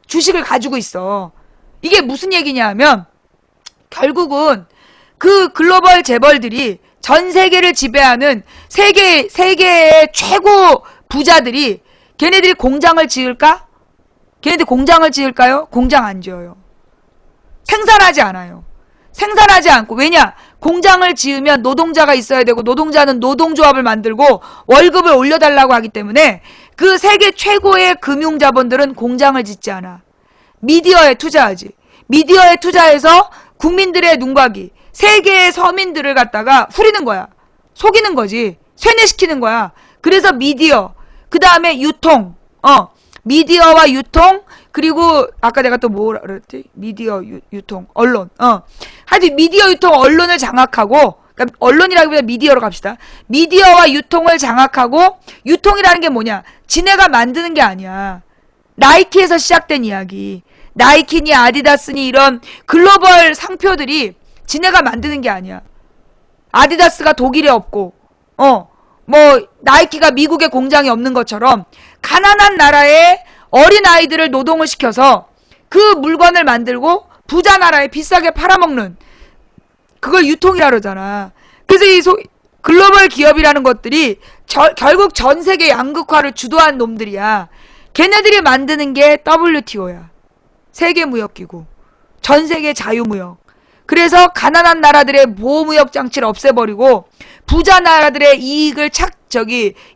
주식을 가지고 있어. 이게 무슨 얘기냐 하면 결국은 그 글로벌 재벌들이 전 세계를 지배하는 세계의 최고 부자들이 걔네들이 공장을 지을까? 걔네들 공장을 지을까요? 공장 안 지어요. 생산하지 않아요. 생산하지 않고. 왜냐? 공장을 지으면 노동자가 있어야 되고 노동자는 노동조합을 만들고 월급을 올려달라고 하기 때문에 그 세계 최고의 금융자본들은 공장을 짓지 않아. 미디어에 투자하지. 미디어에 투자해서 국민들의 눈각이 세계의 서민들을 갖다가 후리는 거야. 속이는 거지. 쇠뇌시키는 거야. 그래서 미디어, 그 다음에 유통, 미디어와 유통, 그리고 아까 내가 또 뭐라 그랬지? 미디어, 유통, 언론. 하여튼 미디어, 유통, 언론을 장악하고, 그러니까 언론이라기보다 미디어로 갑시다. 미디어와 유통을 장악하고, 유통이라는 게 뭐냐? 지네가 만드는 게 아니야. 나이키에서 시작된 이야기. 나이키니 아디다스니 이런 글로벌 상표들이 지네가 만드는 게 아니야. 아디다스가 독일에 없고, 나이키가 미국에 공장이 없는 것처럼 가난한 나라의 어린 아이들을 노동을 시켜서 그 물건을 만들고 부자 나라에 비싸게 팔아먹는, 그걸 유통이라 그러잖아. 그래서 이 글로벌 기업이라는 것들이 결국 전 세계 양극화를 주도한 놈들이야. 걔네들이 만드는 게 WTO야. 세계무역기구. 전 세계 자유무역. 그래서 가난한 나라들의 보호무역 장치를 없애버리고 부자 나라들의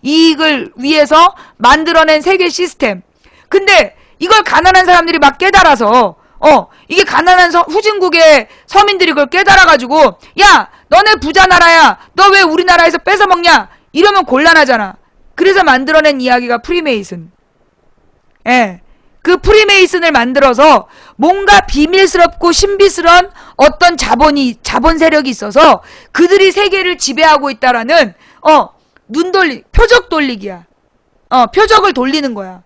이익을 위해서 만들어낸 세계 시스템. 근데 이걸 가난한 사람들이 막 깨달아서 이게 가난한 후진국의 서민들이 그걸 깨달아가지고 야, 너네 부자 나라야, 너 왜 우리나라에서 뺏어먹냐, 이러면 곤란하잖아. 그래서 만들어낸 이야기가 프리메이슨. 예. 그 프리메이슨을 만들어서 뭔가 비밀스럽고 신비스러운 어떤 자본 세력이 있어서 그들이 세계를 지배하고 있다라는 표적 돌리기야. 표적을 돌리는 거야.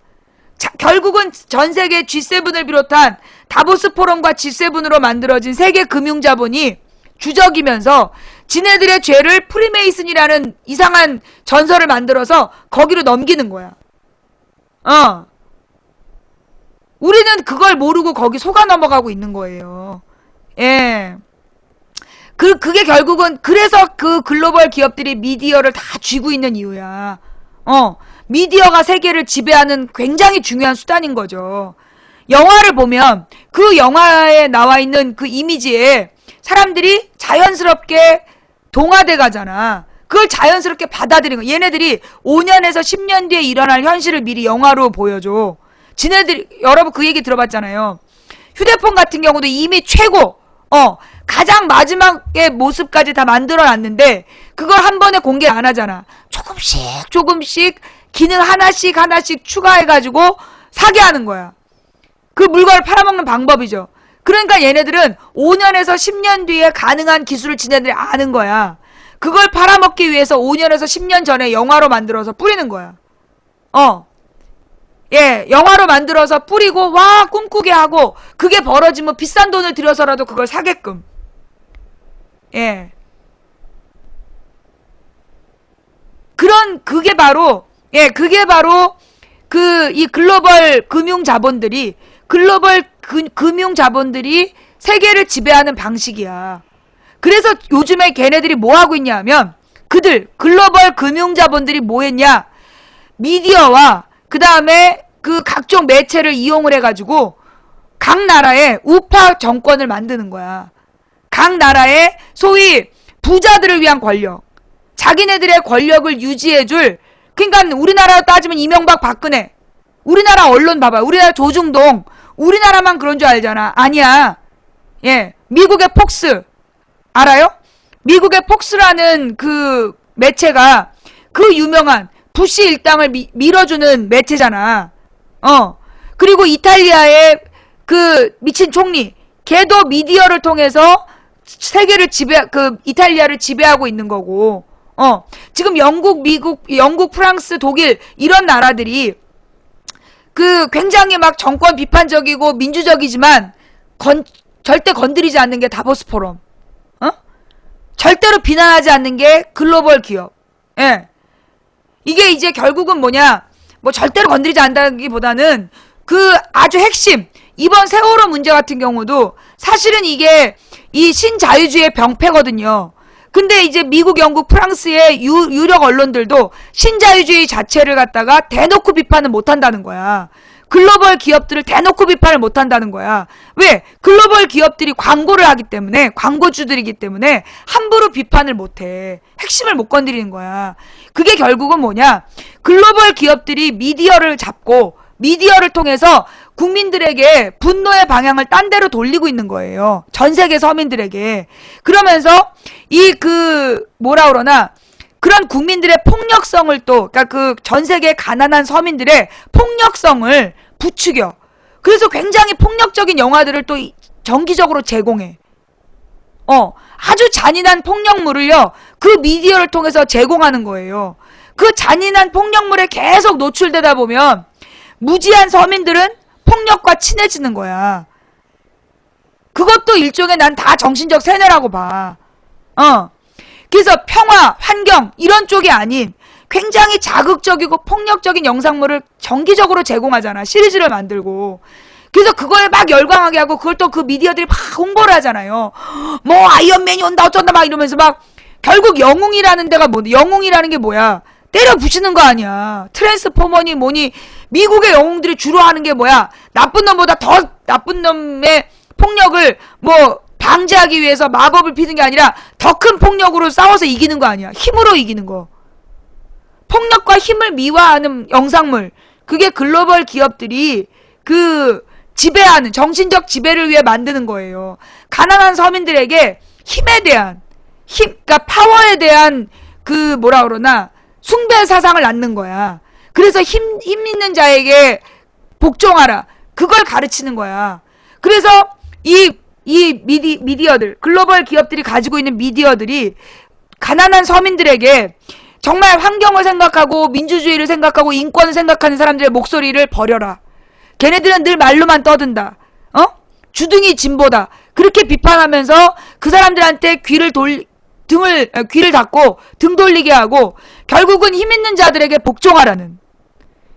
결국은 전 세계 G7을 비롯한 다보스 포럼과 G7으로 만들어진 세계 금융자본이 주적이면서 지네들의 죄를 프리메이슨이라는 이상한 전설을 만들어서 거기로 넘기는 거야. 우리는 그걸 모르고 거기 속아 넘어가고 있는 거예요. 예. 그게 결국은, 그래서 그 글로벌 기업들이 미디어를 다 쥐고 있는 이유야. 미디어가 세계를 지배하는 굉장히 중요한 수단인 거죠. 영화를 보면 그 영화에 나와 있는 그 이미지에 사람들이 자연스럽게 동화돼 가잖아. 그걸 자연스럽게 받아들이는 거야. 얘네들이 5년에서 10년 뒤에 일어날 현실을 미리 영화로 보여줘. 여러분 그 얘기 들어봤잖아요. 휴대폰 같은 경우도 이미 최고, 가장 마지막의 모습까지 다 만들어 놨는데, 그걸 한 번에 공개 안 하잖아. 조금씩 기능 하나씩 추가해가지고 사게 하는 거야. 그 물건을 팔아먹는 방법이죠. 그러니까 얘네들은 5년에서 10년 뒤에 가능한 기술을 지네들이 아는 거야. 그걸 팔아먹기 위해서 5년에서 10년 전에 영화로 만들어서 뿌리는 거야. 예, 영화로 만들어서 뿌리고 와 꿈꾸게 하고, 그게 벌어지면 비싼 돈을 들여서라도 그걸 사게끔. 예. 그게 바로 이 글로벌 금융자본들이 세계를 지배하는 방식이야. 그래서 요즘에 걔네들이 뭐 하고 있냐 하면, 글로벌 금융자본들이 뭐 했냐? 미디어와 그 다음에 그 각종 매체를 이용을 해가지고 각 나라의 우파 정권을 만드는 거야. 각 나라의 소위 부자들을 위한 권력, 자기네들의 권력을 유지해줄, 그러니까 우리나라로 따지면 이명박, 박근혜, 우리나라 언론 봐봐. 우리나라 조중동, 우리나라만 그런 줄 알잖아. 아니야. 예, 미국의 폭스 알아요? 미국의 폭스라는 그 매체가 그 유명한 부시 일당을 밀어주는 매체잖아. 그리고 이탈리아의 그 미친 총리, 걔도 미디어를 통해서 세계를 이탈리아를 지배하고 있는 거고, 지금 영국, 미국, 영국, 프랑스, 독일, 이런 나라들이 굉장히 막 정권 비판적이고 민주적이지만, 절대 건드리지 않는 게 다보스 포럼. 절대로 비난하지 않는 게 글로벌 기업. 예. 이게 이제 결국은 뭐냐, 뭐 절대로 건드리지 않는다기보다는 아주 핵심, 이번 세월호 문제 같은 경우도 사실은 이게 이 신자유주의의 병폐거든요. 근데 이제 미국, 영국, 프랑스의 유력 언론들도 신자유주의 자체를 갖다가 대놓고 비판을 못 한다는 거야. 글로벌 기업들을 대놓고 비판을 못 한다는 거야. 왜? 글로벌 기업들이 광고를 하기 때문에, 광고주들이기 때문에 함부로 비판을 못 해. 핵심을 못 건드리는 거야. 그게 결국은 뭐냐? 글로벌 기업들이 미디어를 잡고 미디어를 통해서 국민들에게 분노의 방향을 딴 데로 돌리고 있는 거예요. 전 세계 서민들에게. 그러면서 그런 국민들의 폭력성을 그러니까 전 세계 가난한 서민들의 폭력성을 부추겨. 그래서 굉장히 폭력적인 영화들을 또 정기적으로 제공해. 아주 잔인한 폭력물을요, 그 미디어를 통해서 제공하는 거예요. 그 잔인한 폭력물에 계속 노출되다 보면 무지한 서민들은 폭력과 친해지는 거야. 그것도 일종의 난 다 정신적 세뇌라고 봐. 그래서 평화, 환경 이런 쪽이 아닌 굉장히 자극적이고 폭력적인 영상물을 정기적으로 제공하잖아. 시리즈를 만들고. 그래서 그거에 막 열광하게 하고 그걸 또 그 미디어들이 막 홍보를 하잖아요. 뭐 아이언맨이 온다 어쩐다 막 이러면서 막 결국 영웅이라는 게 뭐야? 때려 부시는 거 아니야. 트랜스포머니 뭐니 미국의 영웅들이 주로 하는 게 뭐야? 나쁜 놈보다 더 나쁜 놈의 폭력을 뭐 방지하기 위해서 마법을 피는 게 아니라 더 큰 폭력으로 싸워서 이기는 거 아니야. 힘으로 이기는 거. 폭력과 힘을 미화하는 영상물. 그게 글로벌 기업들이 지배하는, 정신적 지배를 위해 만드는 거예요. 가난한 서민들에게 그러니까 파워에 대한 숭배 사상을 낳는 거야. 그래서 힘 있는 자에게 복종하라. 그걸 가르치는 거야. 그래서 이 미디어들, 글로벌 기업들이 가지고 있는 미디어들이 가난한 서민들에게 정말 환경을 생각하고 민주주의를 생각하고 인권을 생각하는 사람들의 목소리를 버려라. 걔네들은 늘 말로만 떠든다. 주둥이 진보다. 그렇게 비판하면서 그 사람들한테 귀를 닫고 등 돌리게 하고 결국은 힘 있는 자들에게 복종하라는,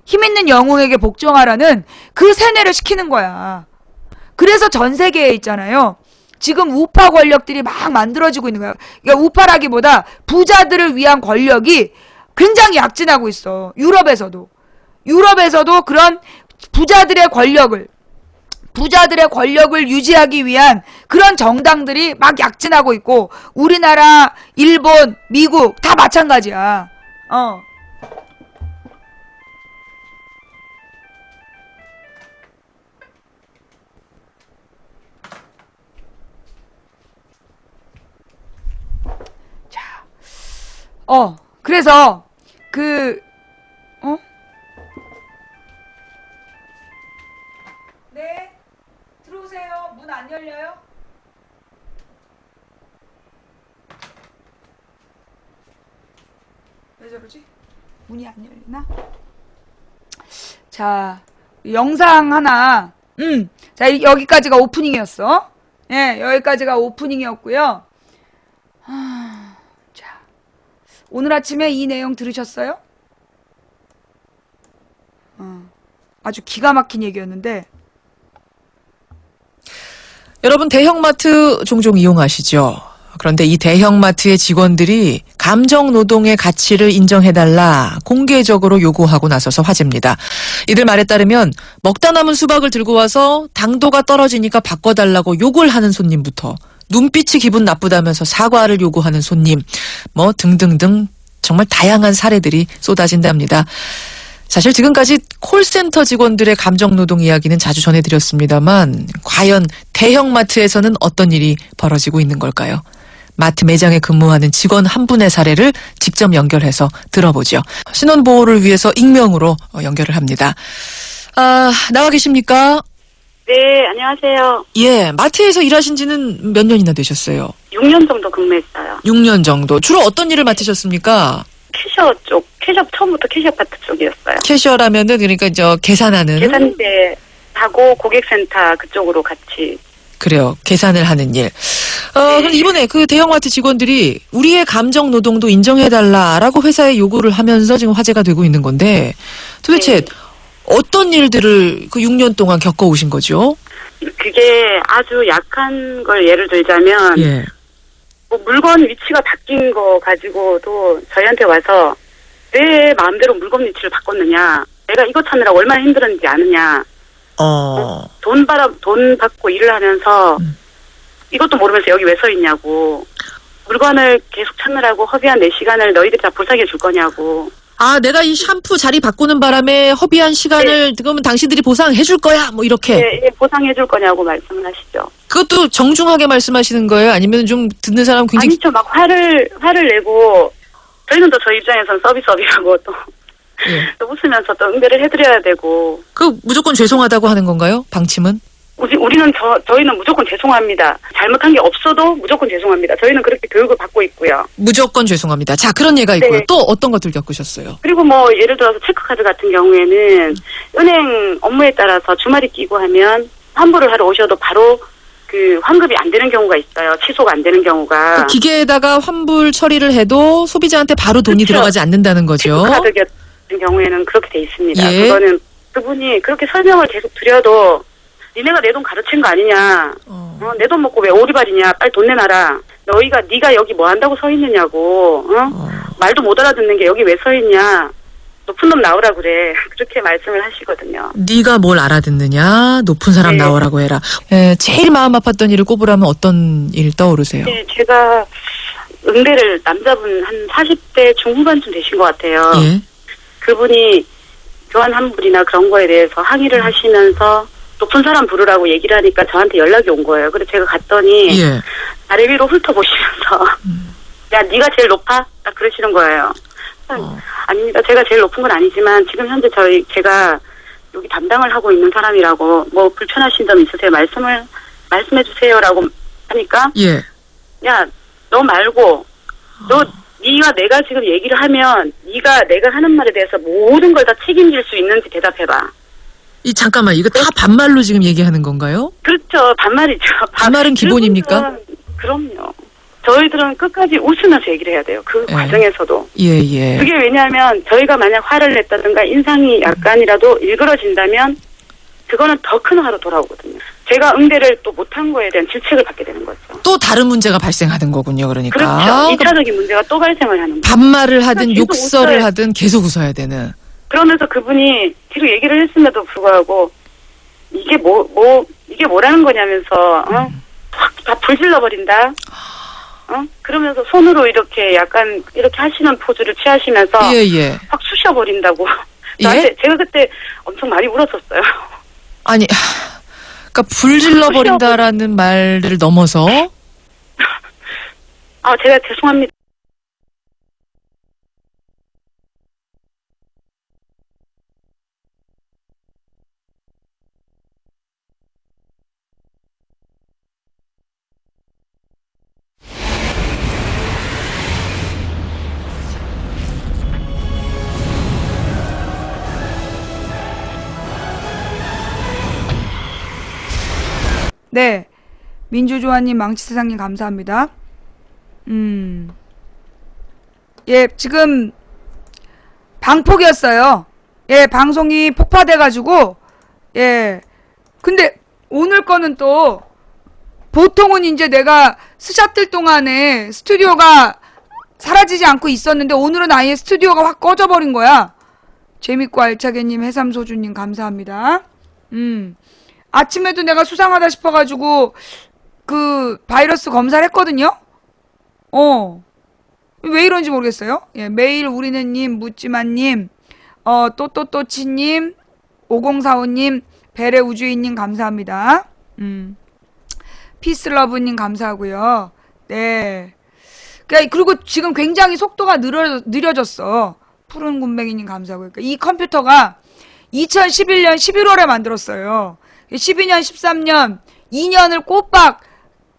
힘 있는 영웅에게 복종하라는 그 세뇌를 시키는 거야. 그래서 전 세계에 있잖아요. 지금 우파 권력들이 막 만들어지고 있는 거야. 그러니까 우파라기보다 부자들을 위한 권력이 굉장히 약진하고 있어. 유럽에서도 그런 부자들의 권력을 유지하기 위한 그런 정당들이 막 약진하고 있고, 우리나라, 일본, 미국 다 마찬가지야. 그래서 네, 들어오세요. 문 안 열려요? 왜 저러지? 문이 안 열리나? 자, 영상 하나. 자, 여기까지가 오프닝이었어. 예, 여기까지가 오프닝이었고요. 자, 오늘 아침에 이 내용 들으셨어요? 아주 기가 막힌 얘기였는데. 여러분 대형마트 종종 이용하시죠? 그런데 이 대형마트의 직원들이 감정노동의 가치를 인정해달라 공개적으로 요구하고 나서서 화제입니다. 이들 말에 따르면 먹다 남은 수박을 들고 와서 당도가 떨어지니까 바꿔달라고 욕을 하는 손님부터 눈빛이 기분 나쁘다면서 사과를 요구하는 손님, 뭐 등등등 정말 다양한 사례들이 쏟아진답니다. 사실 지금까지 콜센터 직원들의 감정노동 이야기는 자주 전해드렸습니다만 과연 대형마트에서는 어떤 일이 벌어지고 있는 걸까요? 마트 매장에 근무하는 직원 한 분의 사례를 직접 연결해서 들어보죠. 신원보호를 위해서 익명으로 연결을 합니다. 나와 계십니까? 네, 안녕하세요. 예, 마트에서 일하신 지는 몇 년이나 되셨어요? 6년 정도 근무했어요. 6년 정도. 주로 어떤 일을 맡으셨습니까? 캐셔 쪽, 처음부터 캐셔 파트 쪽이었어요. 캐셔라면은, 그러니까, 계산하는. 계산대 하고 고객센터 그쪽으로 같이. 그래요. 계산을 하는 일. 네. 그럼 이번에 그 대형마트 직원들이 우리의 감정 노동도 인정해달라라고 회사에 요구를 하면서 지금 화제가 되고 있는 건데, 도대체 네. 어떤 일들을 그 6년 동안 겪어오신 거죠? 그게 아주 약한 걸 예를 들자면, 예. 뭐 물건 위치가 바뀐 거 가지고도 저희한테 와서 왜 마음대로 물건 위치를 바꿨느냐, 내가 이거 찾느라 얼마나 힘들었는지 아느냐, 돈 받고 일을 하면서 이것도 모르면서 여기 왜 서 있냐고, 물건을 계속 찾느라고 허비한 내 시간을 너희들이 다 보상해 줄 거냐고. 내가 이 샴푸 자리 바꾸는 바람에 허비한 시간을 그러면 당신들이 보상해 줄 거야? 뭐 이렇게. 네, 보상해 줄 거냐고 말씀을 하시죠. 그것도 정중하게 말씀하시는 거예요? 아니면 좀 듣는 사람 굉장히 아니죠. 막 화를 내고, 저희는 또 저희 입장에서는 서비스업이라고 또, 예. 또 웃으면서 또 응대를 해드려야 되고. 무조건 죄송하다고 하는 건가요? 방침은? 저희는 무조건 죄송합니다. 잘못한 게 없어도 무조건 죄송합니다. 저희는 그렇게 교육을 받고 있고요. 무조건 죄송합니다. 자, 그런 예가 있고요. 네. 또 어떤 것들 겪으셨어요? 그리고 뭐 예를 들어서 체크카드 같은 경우에는 은행 업무에 따라서 주말이 끼고 하면 환불을 하러 오셔도 바로 그 환급이 안 되는 경우가 있어요. 취소가 안 되는 경우가. 그 기계에다가 환불 처리를 해도 소비자한테 바로 돈이 그렇죠. 들어가지 않는다는 거죠. 체크카드 같은 경우에는 그렇게 돼 있습니다. 예. 그거는 그분이 그렇게 설명을 계속 드려도 니네가 내 돈 가르친 거 아니냐. 내 돈 먹고 왜 오리발이냐. 빨리 돈 내놔라. 네가 여기 뭐 한다고 서 있느냐고. 말도 못 알아듣는 게 여기 왜 서 있냐. 높은 놈 나오라 그래. 그렇게 말씀을 하시거든요. 네가 뭘 알아듣느냐. 높은 사람 네. 나오라고 해라. 제일 마음 아팠던 일을 꼽으라면 어떤 일 떠오르세요? 네, 제가 응대를 남자분 한 40대 중후반쯤 되신 것 같아요. 예. 그분이 교환 환불이나 그런 거에 대해서 항의를 하시면서 높은 사람 부르라고 얘기를 하니까 저한테 연락이 온 거예요. 그래서 제가 갔더니 예. 아래 위로 훑어보시면서 야, 네가 제일 높아? 딱 그러시는 거예요. 아닙니다. 제가 제일 높은 건 아니지만 지금 현재 제가 여기 담당을 하고 있는 사람이라고 뭐 불편하신 점 있으세요? 말씀해 주세요라고 하니까 예. 야, 너 말고 네가 내가 지금 얘기를 하면 네가 내가 하는 말에 대해서 모든 걸 다 책임질 수 있는지 대답해봐. 잠깐만, 이거 다 반말로 지금 얘기하는 건가요? 그렇죠. 반말이죠. 반말은 기본입니까? 그럼요. 저희들은 끝까지 웃으면서 얘기를 해야 돼요. 그 예. 과정에서도. 예. 그게 왜냐하면 저희가 만약 화를 냈다든가 인상이 약간이라도 일그러진다면 그거는 더 큰 화로 돌아오거든요. 제가 응대를 또 못한 거에 대한 질책을 받게 되는 거죠. 또 다른 문제가 발생하는 거군요, 그러니까. 그렇죠. 2차적인 문제가 또 발생을 하는 거예요. 반말을 하든 계속 욕설을 웃어야- 하든 계속 웃어야 되는. 그러면서 그분이 계속 얘기를 했음에도 불구하고 이게 뭐라는 거냐면서 확 다 불질러 버린다. 그러면서 손으로 이렇게 약간 이렇게 하시는 포즈를 취하시면서 예. 확 쑤셔 버린다고. 예? 저한테 제가 그때 엄청 많이 울었었어요. 아니, 그러니까 불질러 버린다라는 말을 넘어서 제가 죄송합니다. 네. 민주조아님, 망치세상님 감사합니다. 예, 지금 방폭이었어요. 예, 방송이 폭파돼가지고, 예. 근데 오늘 거는 또, 보통은 이제 내가 스샷들 동안에 스튜디오가 사라지지 않고 있었는데, 오늘은 아예 스튜디오가 확 꺼져버린 거야. 재밌고 알차게님, 해삼소주님 감사합니다. 아침에도 내가 수상하다 싶어가지고 그 바이러스 검사를 했거든요. 왜 이런지 모르겠어요. 예, 매일 우리는님, 묻지마님, 또또또치님, 5045님, 베레 우주인님 감사합니다. 피스러브님 감사하고요. 네. 그리고 지금 굉장히 속도가 느려졌어. 푸른 군뱅이님 감사하고요. 그러니까 이 컴퓨터가 2011년 11월에 만들었어요. 12년, 13년, 2년을 꼬박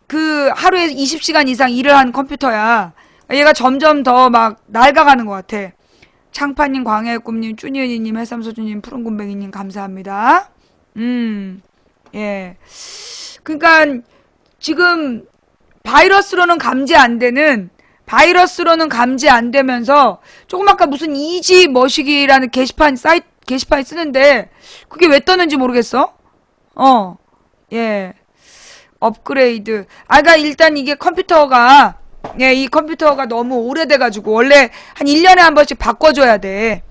그 하루에 20시간 이상 일을 한 컴퓨터야. 얘가 점점 더 막 낡아가는 것 같아. 창파님, 광해의 꿈님, 쭈니은이님, 해삼소주님, 푸른곰뱅이님 감사합니다. 예. 그러니까 지금 바이러스로는 감지 안 되면서 조금 아까 무슨 이지 머시기라는 게시판이 쓰는데 그게 왜 떴는지 모르겠어. 예. 업그레이드. 그러니까 일단 이게 컴퓨터가 이 컴퓨터가 너무 오래돼가지고 원래 한 1년에 한 번씩 바꿔줘야 돼.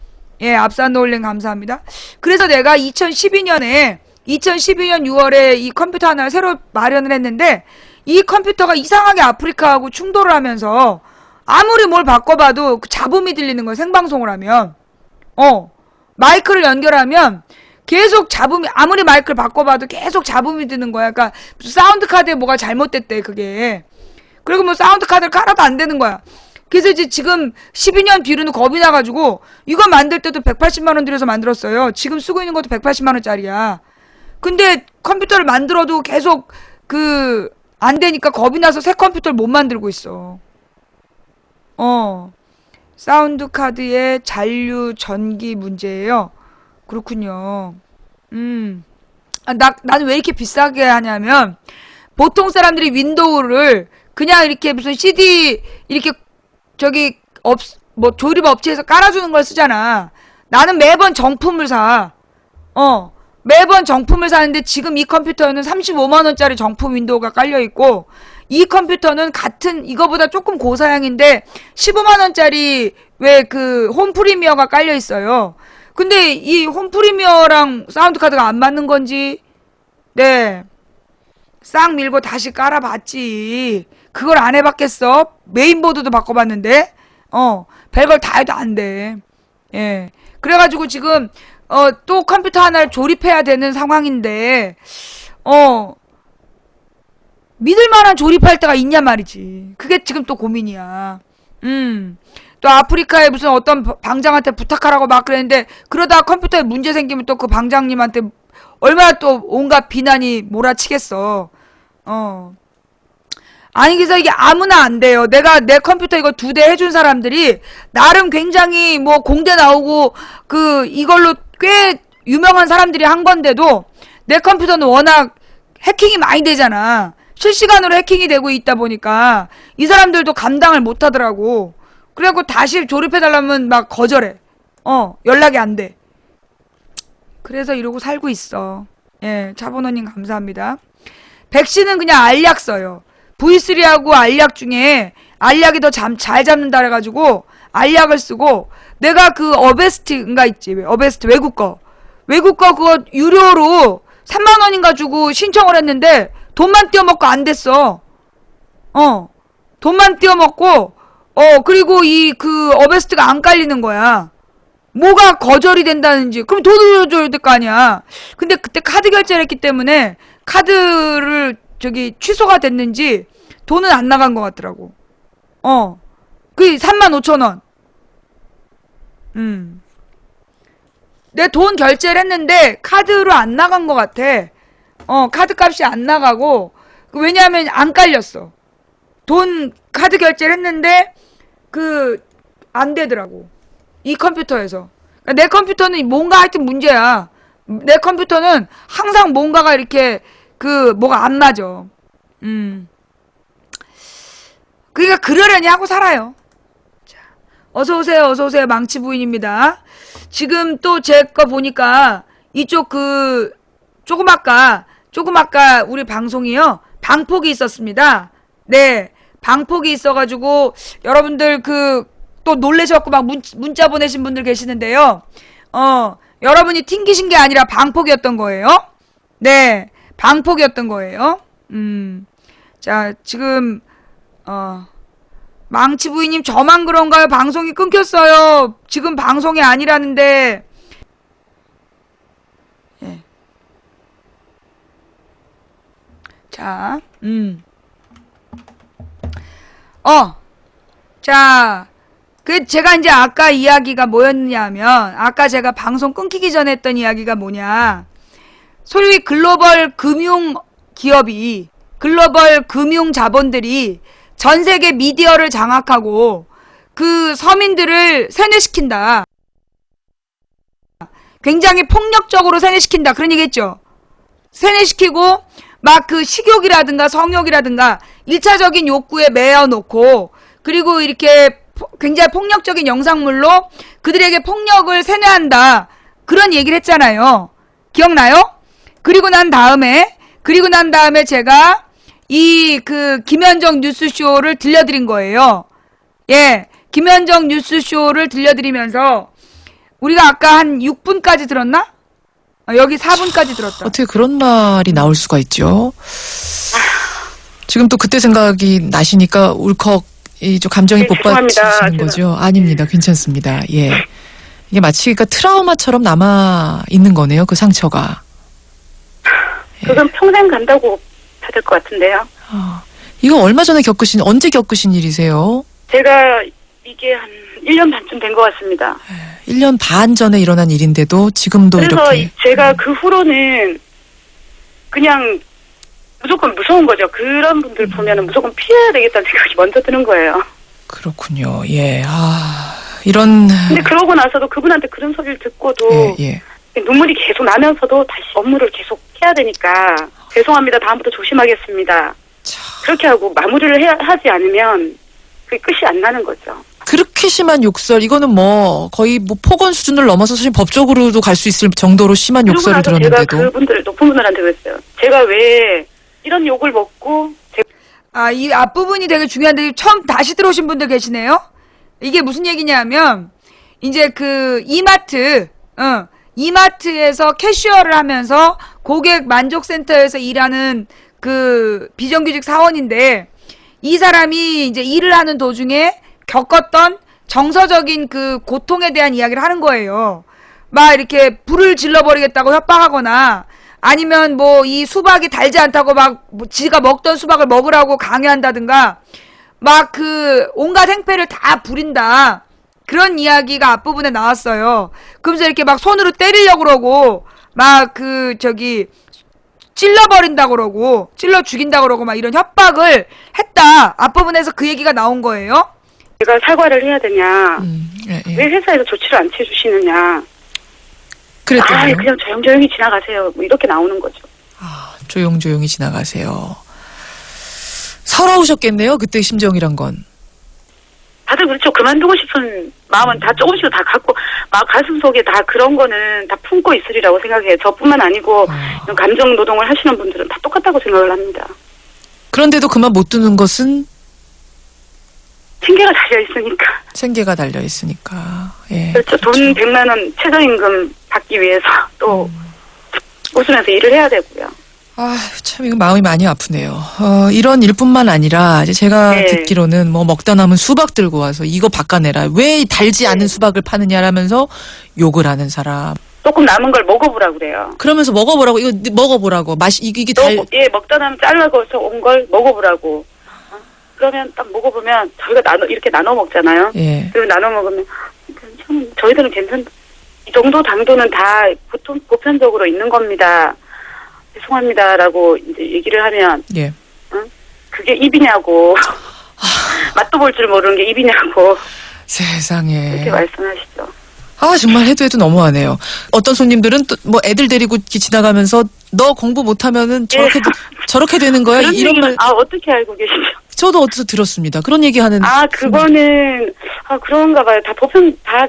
예, 앞산노올림 감사합니다. 그래서 내가 2012년 6월에 이 컴퓨터 하나를 새로 마련을 했는데 이 컴퓨터가 이상하게 아프리카하고 충돌을 하면서 아무리 뭘 바꿔봐도 그 잡음이 들리는 거야, 생방송을 하면. 마이크를 연결하면 계속 잡음이, 아무리 마이크를 바꿔봐도 계속 잡음이 드는 거야. 그러니까 사운드 카드에 뭐가 잘못됐대, 그게. 그리고 뭐 사운드 카드를 깔아도 안 되는 거야. 그래서 이제 지금 12년 뒤로는 겁이 나가지고 이거 만들 때도 180만 원 들여서 만들었어요. 지금 쓰고 있는 것도 180만 원짜리야. 근데 컴퓨터를 만들어도 계속 안 되니까 겁이 나서 새 컴퓨터를 못 만들고 있어. 사운드 카드의 잔류 전기 문제예요. 그렇군요. 나는 왜 이렇게 비싸게 하냐면 보통 사람들이 윈도우를 그냥 이렇게 무슨 CD 이렇게 조립 업체에서 깔아주는 걸 쓰잖아. 나는 매번 정품을 사. 매번 정품을 사는데 지금 이 컴퓨터는 35만 원짜리 정품 윈도우가 깔려 있고 이 컴퓨터는 같은 이거보다 조금 고사양인데 15만 원짜리 왜 홈 프리미어가 깔려 있어요. 근데 이 홈 프리미어랑 사운드 카드가 안 맞는 건지 네. 싹 밀고 다시 깔아봤지. 그걸 안 해봤겠어? 메인보드도 바꿔봤는데 별걸 다 해도 안 돼. 예. 그래가지고 지금 또 컴퓨터 하나를 조립해야 되는 상황인데 믿을만한 조립할 때가 있냐 말이지. 그게 지금 또 고민이야. 또 아프리카에 무슨 어떤 방장한테 부탁하라고 막 그랬는데 그러다가 컴퓨터에 문제 생기면 또 그 방장님한테 얼마나 또 온갖 비난이 몰아치겠어. 아니 그래서 이게 아무나 안 돼요. 내가 내 컴퓨터 이거 2대 해준 사람들이 나름 굉장히 뭐 공대 나오고 이걸로 꽤 유명한 사람들이 한 건데도 내 컴퓨터는 워낙 해킹이 많이 되잖아. 실시간으로 해킹이 되고 있다 보니까 이 사람들도 감당을 못 하더라고. 그래갖고 다시 조립해달라면 막 거절해. 연락이 안 돼. 그래서 이러고 살고 있어. 예, 차번호님 감사합니다. 백신은 그냥 알약 써요. V3하고 알약 중에 알약이 더 잘 잡는다 그래가지고 알약을 쓰고 내가 어베스트인가 있지. 어베스트 외국 거 그거 유료로 3만 원인가 주고 신청을 했는데 돈만 띄어먹고 안 됐어. 돈만 띄어먹고 그리고 어베스트가 안 깔리는 거야. 뭐가 거절이 된다는지. 그럼 돈을 줘야 될 거 아니야. 근데 그때 카드 결제를 했기 때문에 카드를 취소가 됐는지 돈은 안 나간 것 같더라고. 그게 35,000원. 내 돈 결제를 했는데 카드로 안 나간 것 같아. 카드 값이 안 나가고 왜냐하면 안 깔렸어. 카드 결제를 했는데 안 되더라고. 이 컴퓨터에서. 그러니까 내 컴퓨터는 뭔가 하여튼 문제야. 내 컴퓨터는 항상 뭔가가 이렇게 뭐가 안 맞아. 그러니까 그러려니 하고 살아요. 자, 어서오세요. 망치 부인입니다. 지금 또 제 거 보니까 이쪽 조그마까 우리 방송이요. 방폭이 있었습니다. 네. 방폭이 있어가지고 여러분들 또 놀라셔갖고 막 문자 보내신 분들 계시는데요. 여러분이 튕기신 게 아니라 방폭이었던 거예요. 네. 방폭이었던 거예요. 자, 지금 망치 부인님 저만 그런가요? 방송이 끊겼어요. 지금 방송이 아니라는데. 예. 자, 자, 그 제가 이제 아까 이야기가 뭐였냐면 아까 제가 방송 끊기기 전에 했던 이야기가 뭐냐. 소위 글로벌 금융 기업이 글로벌 금융 자본들이 전 세계 미디어를 장악하고 그 서민들을 세뇌시킨다. 굉장히 폭력적으로 세뇌시킨다. 그런 얘기 했죠. 세뇌시키고 막 그 식욕이라든가 성욕이라든가 1차적인 욕구에 매여놓고 그리고 이렇게 굉장히 폭력적인 영상물로 그들에게 폭력을 세뇌한다. 그런 얘기를 했잖아요. 기억나요? 그리고 난 다음에 제가 이 그 김현정 뉴스쇼를 들려드린 거예요. 예. 김현정 뉴스쇼를 들려드리면서 우리가 아까 한 6분까지 들었나? 여기 4분까지 들었다. 어떻게 그런 말이 나올 수가 있죠? 지금 또 그때 생각이 나시니까 울컥 좀 감정이 네, 복받치시는 죄송합니다. 거죠? 아닙니다. 괜찮습니다. 예. 이게 마치 그러니까 트라우마처럼 남아 있는 거네요. 그 상처가. 그건 평생 간다고 해야 될 것 같은데요. 이거 얼마 전에 언제 겪으신 일이세요? 제가 이게 한 1년 반쯤 된 것 같습니다. 1년 반 전에 일어난 일인데도 지금도 그래서 이렇게. 제가 그 후로는 그냥 무조건 무서운 거죠. 그런 분들 보면은 무조건 피해야 되겠다는 생각이 먼저 드는 거예요. 그렇군요. 예. 이런. 근데 그러고 나서도 그분한테 그런 소리를 듣고도 예. 눈물이 계속 나면서도 다시 업무를 계속 해야 되니까 죄송합니다. 다음부터 조심하겠습니다. 그렇게 하고 마무리를 하지 않으면 그게 끝이 안 나는 거죠. 그렇게 심한 욕설, 이거는 뭐 거의 뭐 폭언 수준을 넘어서 사실 법적으로도 갈 수 있을 정도로 심한 욕설을 그러고 나서 들었는데도. 제가 그분들 높은 분들한테 그랬어요. 제가 왜 이런 욕을 먹고 이 앞부분이 되게 중요한데 처음 다시 들어오신 분들 계시네요. 이게 무슨 얘기냐면 이제 그 이마트에서 캐셔를 하면서 고객 만족센터에서 일하는 그 비정규직 사원인데 이 사람이 이제 일을 하는 도중에 겪었던 정서적인 그 고통에 대한 이야기를 하는 거예요. 막 이렇게 불을 질러버리겠다고 협박하거나 아니면 뭐 이 수박이 달지 않다고 막 지가 먹던 수박을 먹으라고 강요한다든가 막 그 온갖 행패를 다 부린다. 그런 이야기가 앞부분에 나왔어요. 그러면서 이렇게 막 손으로 때리려고 그러고 막 그 찔러버린다고 그러고 찔러 죽인다고 그러고 막 이런 협박을 했다. 앞부분에서 그 얘기가 나온 거예요. 제가 사과를 해야 되냐. 예. 왜 회사에서 조치를 안 취해주시느냐. 그랬더니요. 그냥 조용조용히 지나가세요. 뭐 이렇게 나오는 거죠. 조용조용히 지나가세요. 서러우셨겠네요. 그때 심정이란 건. 다들 그렇죠. 그만두고 싶은 마음은 다 조금씩 다 갖고 막 가슴 속에 다 그런 거는 다 품고 있으리라고 생각해요. 저뿐만 아니고 이런 감정 노동을 하시는 분들은 다 똑같다고 생각을 합니다. 그런데도 그만 못 두는 것은 핑계가 달려 있으니까. 생계가 달려 있으니까. 예. 그렇죠. 돈 100만 원 최저임금 받기 위해서 또 웃으면서 일을 해야 되고요. 참 이거 마음이 많이 아프네요. 이런 일뿐만 아니라 이제 제가 네. 듣기로는 뭐 먹다 남은 수박 들고 와서 이거 바꿔내라. 왜 달지 않은 수박을 파느냐라면서 욕을 하는 사람. 조금 남은 걸 먹어보라고 그래요. 그러면서 먹어보라고. 이거 먹어보라고. 이게 먹다 남은 잘라서 온 걸 먹어보라고. 그러면 딱 먹어보면 저희가 이렇게 나눠 먹잖아요. 예. 그리고 나눠 먹으면 저희들은 이 정도 당도는 다 보편적으로 있는 겁니다. 죄송합니다라고 이제 얘기를 하면 예. 그게 입이냐고. 맛도 볼 줄 모르는 게 입이냐고. 세상에. 그렇게 말씀하시죠. 정말 해도 너무하네요. 어떤 손님들은 또 뭐 애들 데리고 이렇게 지나가면서 너 공부 못하면은 저렇게 되는 거야. 이런 말. 어떻게 알고 계시죠? 저도 어디서 들었습니다. 그런 얘기 하는. 그거는 그런가 봐요. 다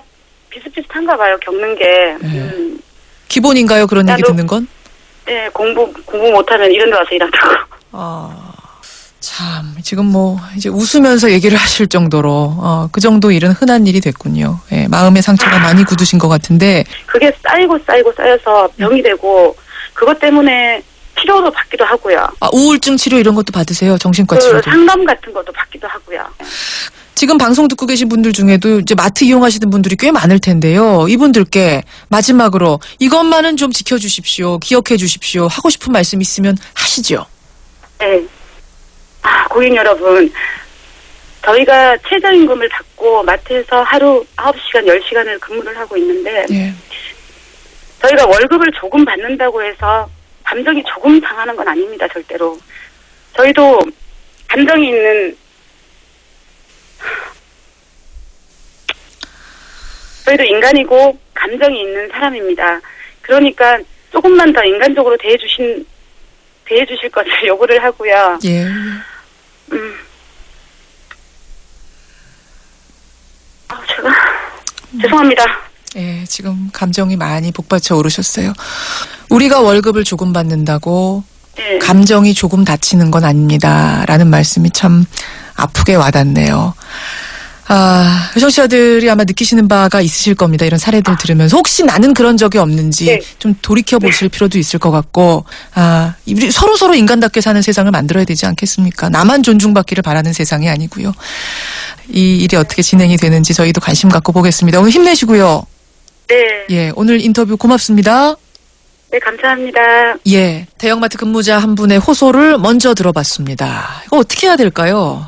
비슷비슷한가 봐요. 겪는 게. 기본인가요? 그런 얘기 듣는 건? 네, 공부 못하면 이런 데 와서 일한다고. 참, 지금 뭐, 이제 웃으면서 얘기를 하실 정도로, 그 정도 일은 흔한 일이 됐군요. 예, 마음의 상처가 많이 굳으신 것 같은데. 그게 쌓여서 병이 되고, 그것 때문에 치료도 받기도 하고요. 우울증 치료 이런 것도 받으세요? 정신과 치료도? 상담 같은 것도 받기도 하고요. 지금 방송 듣고 계신 분들 중에도 이제 마트 이용하시는 분들이 꽤 많을 텐데요. 이분들께 마지막으로 이것만은 좀 지켜주십시오. 기억해 주십시오. 하고 싶은 말씀 있으면 하시죠. 네. 고객 여러분, 저희가 최저임금을 받고 마트에서 하루 9시간, 10시간을 근무를 하고 있는데 예. 저희가 월급을 조금 받는다고 해서 감정이 조금 상하는 건 아닙니다. 절대로. 저희도 감정이 있는 저희도 인간이고 감정이 있는 사람입니다. 그러니까 조금만 더 인간적으로 대해주실 것을 요구를 하고요. 예. 제가 죄송합니다. 예, 지금 감정이 많이 복받쳐 오르셨어요. 우리가 월급을 조금 받는다고 네. 감정이 조금 다치는 건 아닙니다. 라는 말씀이 참 아프게 와닿네요. 아, 청취자들이 아마 느끼시는 바가 있으실 겁니다. 이런 사례들 들으면서 혹시 나는 그런 적이 없는지 네. 좀 돌이켜 보실 필요도 있을 것 같고, 아, 우리 서로 인간답게 사는 세상을 만들어야 되지 않겠습니까? 나만 존중받기를 바라는 세상이 아니고요. 이 일이 어떻게 진행이 되는지 저희도 관심 갖고 보겠습니다. 오늘 힘내시고요. 네. 예, 오늘 인터뷰 고맙습니다. 네, 감사합니다. 예, 대형마트 근무자 한 분의 호소를 먼저 들어봤습니다. 이거 어떻게 해야 될까요?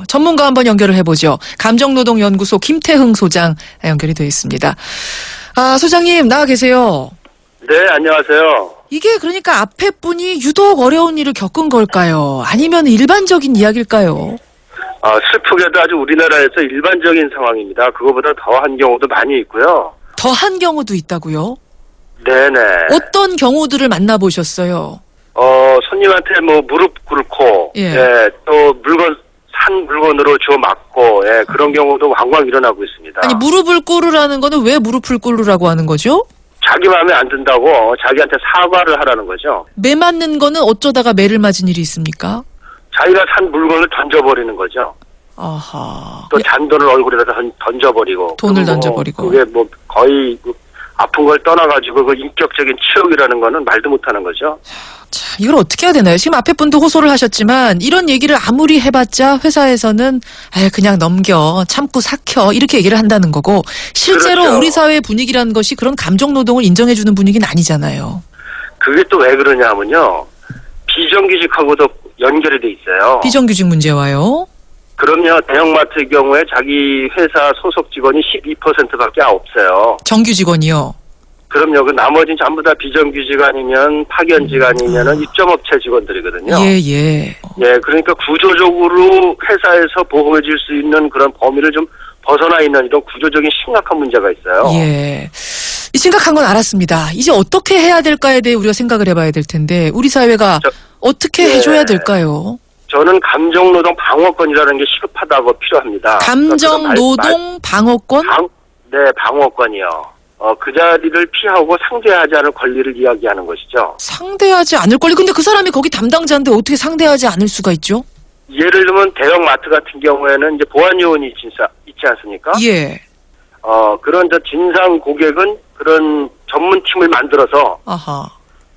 전문가 한번 연결을 해보죠. 감정노동연구소 김태흥 소장 연결이 되어 있습니다. 아, 소장님 나와 계세요. 네, 안녕하세요. 이게 그러니까 앞에 분이 유독 어려운 일을 겪은 걸까요? 아니면 일반적인 이야기일까요? 슬프게도 아주 우리나라에서 일반적인 상황입니다. 그거보다 더한 경우도 많이 있고요. 더한 경우도 있다고요? 네네. 어떤 경우들을 만나보셨어요? 손님한테 뭐 무릎 꿇고, 예. 또 산 물건으로 주워 맞고, 그런 경우도 왕왕 일어나고 있습니다. 아니, 무릎을 꿇으라는 거는 왜 무릎을 꿇으라고 하는 거죠? 자기 마음에 안 든다고 자기한테 사과를 하라는 거죠. 매 맞는 거는 어쩌다가 매를 맞은 일이 있습니까? 자기가 산 물건을 던져버리는 거죠. 아하. 또 잔돈을 얼굴에다 던져버리고. 돈을 그리고 던져버리고. 그게 뭐 거의 아픈 걸 떠나가지고 그 인격적인 치욕이라는 거는 말도 못하는 거죠. 자, 이걸 어떻게 해야 되나요? 지금 앞에 분도 호소를 하셨지만 이런 얘기를 아무리 해봤자 회사에서는 그냥 넘겨, 참고 삭혀 이렇게 얘기를 한다는 거고 실제로 그렇죠. 우리 사회의 분위기라는 것이 그런 감정노동을 인정해주는 분위기는 아니잖아요. 그게 또 왜 그러냐 하면요. 비정규직하고도 연결이 돼 있어요. 비정규직 문제와요. 그럼요. 대형마트의 경우에 자기 회사 소속 직원이 12%밖에 없어요. 정규 직원이요. 그럼요. 그 나머지는 전부 다 비정규직 아니면 파견직 아니면은 입점업체 직원들이거든요. 예. 그러니까 구조적으로 회사에서 보호해줄 수 있는 그런 범위를 좀 벗어나 있는 이런 구조적인 심각한 문제가 있어요. 예. 이 심각한 건 알았습니다. 이제 어떻게 해야 될까에 대해 우리가 생각을 해봐야 될 텐데 우리 사회가 어떻게 해줘야 될까요? 저는 감정노동 방어권이라는 게 시급하다고 필요합니다. 감정노동 방어권? 네, 방어권이요. 그 자리를 피하고 상대하지 않을 권리를 이야기하는 것이죠. 상대하지 않을 권리. 근데 그 사람이 거기 담당자인데 어떻게 상대하지 않을 수가 있죠? 예를 들면 대형 마트 같은 경우에는 이제 보안 요원이 있지 않습니까? 예. 그런 진상 고객은 그런 전문팀을 만들어서 아하.